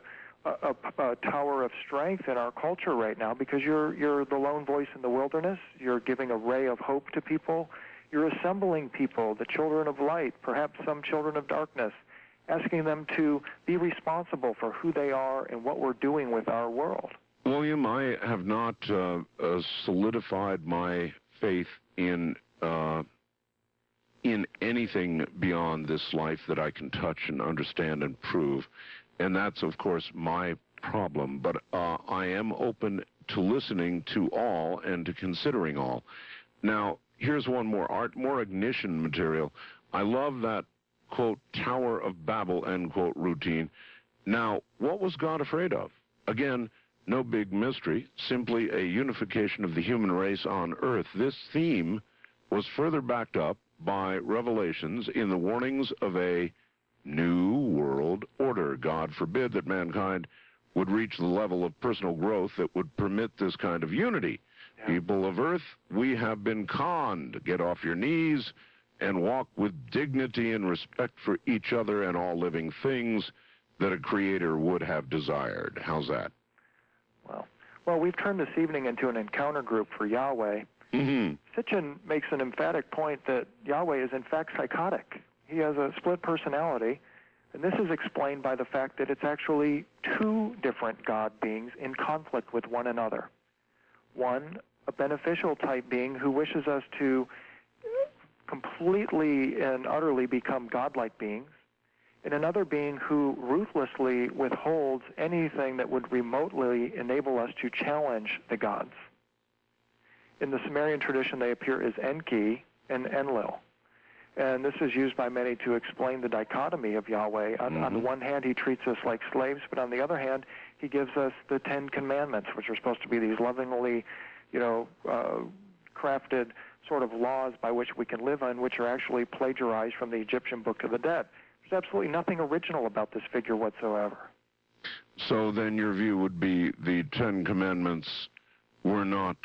tower of strength in our culture right now, because you're the lone voice in the wilderness. You're giving a ray of hope to people. You're assembling people, the children of light, perhaps some children of darkness, asking them to be responsible for who they are and what we're doing with our world. William, I have not solidified my faith in anything beyond this life that I can touch and understand and prove. And that's, of course, my problem. But I am open to listening to all and to considering all. Now, here's one more, Art, more ignition material. I love that, quote, Tower of Babel, end quote, routine. Now, what was God afraid of? Again, no big mystery, simply a unification of the human race on earth. This theme was further backed up by revelations in the warnings of a new world order. God forbid that mankind would reach the level of personal growth that would permit this kind of unity. People of Earth, we have been conned. Get off your knees and walk with dignity and respect for each other and all living things that a creator would have desired. How's that? Well, we've turned this evening into an encounter group for Yahweh. Sitchin makes an emphatic point that Yahweh is in fact psychotic. He has a split personality, and this is explained by the fact that it's actually two different God beings in conflict with one another. One, a beneficial type being who wishes us to completely and utterly become godlike beings, and another being who ruthlessly withholds anything that would remotely enable us to challenge the gods. In the Sumerian tradition, they appear as Enki and Enlil. And this is used by many to explain the dichotomy of Yahweh. On the one hand, he treats us like slaves, but on the other hand, he gives us the Ten Commandments, which are supposed to be these lovingly, crafted sort of laws by which we can live on, which are actually plagiarized from the Egyptian Book of the Dead. There's absolutely nothing original about this figure whatsoever. So then your view would be the Ten Commandments were not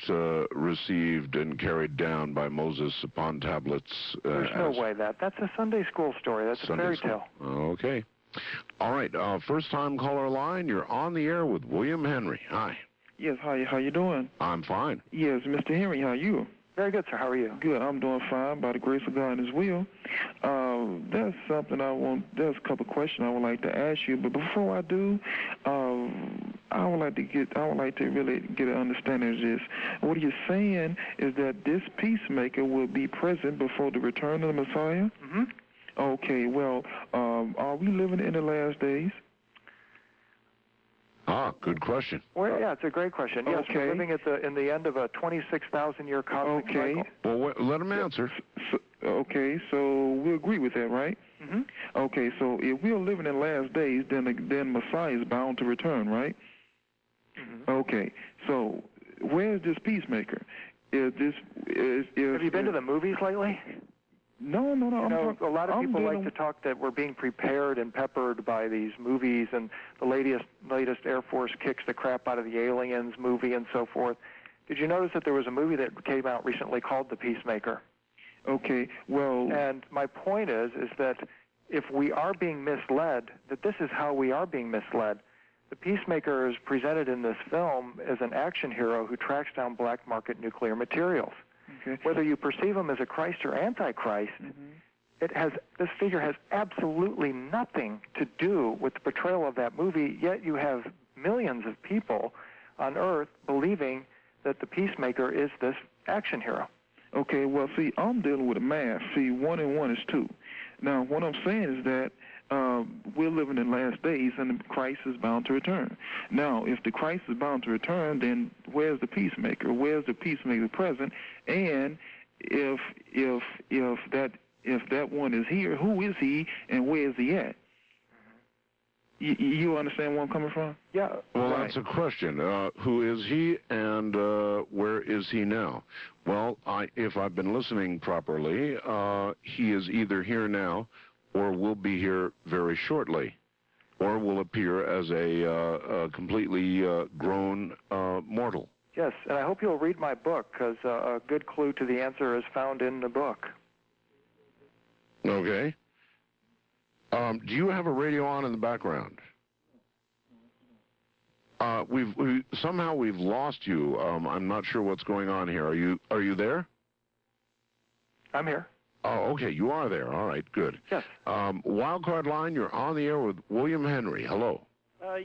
received and carried down by Moses upon tablets. There's no way that's a Sunday school story. That's a fairy tale. Okay. All right. First-time caller line. You're on the air with William Henry. Hi. Yes, hi. How you doing? I'm fine. Yes, Mr. Henry, how are you? Very good, sir. How are you? Good. I'm doing fine by the grace of God and His will. There's something there's a couple of questions I would like to ask you, but before I do, I would like to really get an understanding of this. What you're saying is that this peacemaker will be present before the return of the Messiah? Mm-hmm. Okay, well, are we living in the last days? Good question. Well, yeah, it's a great question. Yes, okay. We're living in the end of a 26,000-year cosmic cycle. Well, let him answer. So we agree with that, right? Mm-hmm. Okay, so if we're living in the last days, then Messiah is bound to return, right? Mm-hmm. Okay, so where's this peacemaker? Have you been to the movies lately? No. A lot of people like to talk that we're being prepared and peppered by these movies, and the latest Air Force kicks the crap out of the Aliens movie and so forth. Did you notice that there was a movie that came out recently called The Peacemaker? Okay, well... And my point is that if we are being misled, that this is how we are being misled. The Peacemaker is presented in this film as an action hero who tracks down black market nuclear materials. Okay. Whether you perceive him as a Christ or Antichrist, this figure has absolutely nothing to do with the portrayal of that movie, yet you have millions of people on Earth believing that the Peacemaker is this action hero. Okay, well, see, I'm dealing with a math. See, 1 and 1 is 2. Now, what I'm saying is that we're living in last days, and Christ is bound to return. Now, if the Christ is bound to return, then where's the peacemaker? Where's the peacemaker present? And if that one is here, who is he, and where is he at? You understand where I'm coming from? Yeah. Well, that's a question. Who is he, and where is he now? Well, if I've been listening properly, he is either here now or will be here very shortly, or will appear as a completely grown mortal. Yes, and I hope you'll read my book, because a good clue to the answer is found in the book. Okay. Do you have a radio on in the background? Somehow we've lost you. I'm not sure what's going on here. Are you there? I'm here. Oh, okay, you are there. All right, good. Yes. Wildcard line, you're on the air with William Henry. Hello.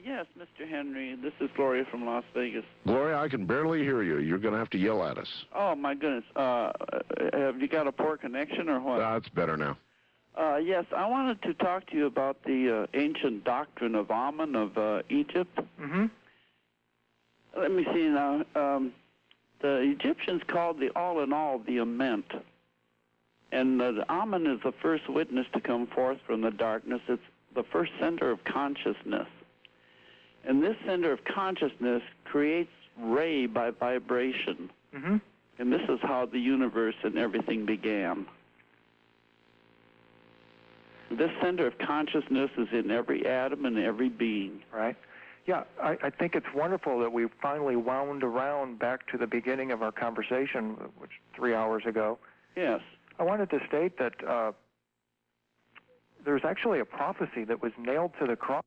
Yes, Mr. Henry. This is Gloria from Las Vegas. Gloria, I can barely hear you. You're going to have to yell at us. Oh, my goodness. Have you got a poor connection or what? That's better now. Yes, I wanted to talk to you about the ancient doctrine of Amun of Egypt. Mm-hmm. Let me see now. The Egyptians called the all-in-all the Ament. And the Amun is the first witness to come forth from the darkness. It's the first center of consciousness. And this center of consciousness creates ray by vibration. Mm-hmm. And this is how the universe and everything began. This center of consciousness is in every atom and every being. Right. Yeah, I think it's wonderful that we finally wound around back to the beginning of our conversation, which 3 hours ago. Yes. I wanted to state that there's actually a prophecy that was nailed to the cross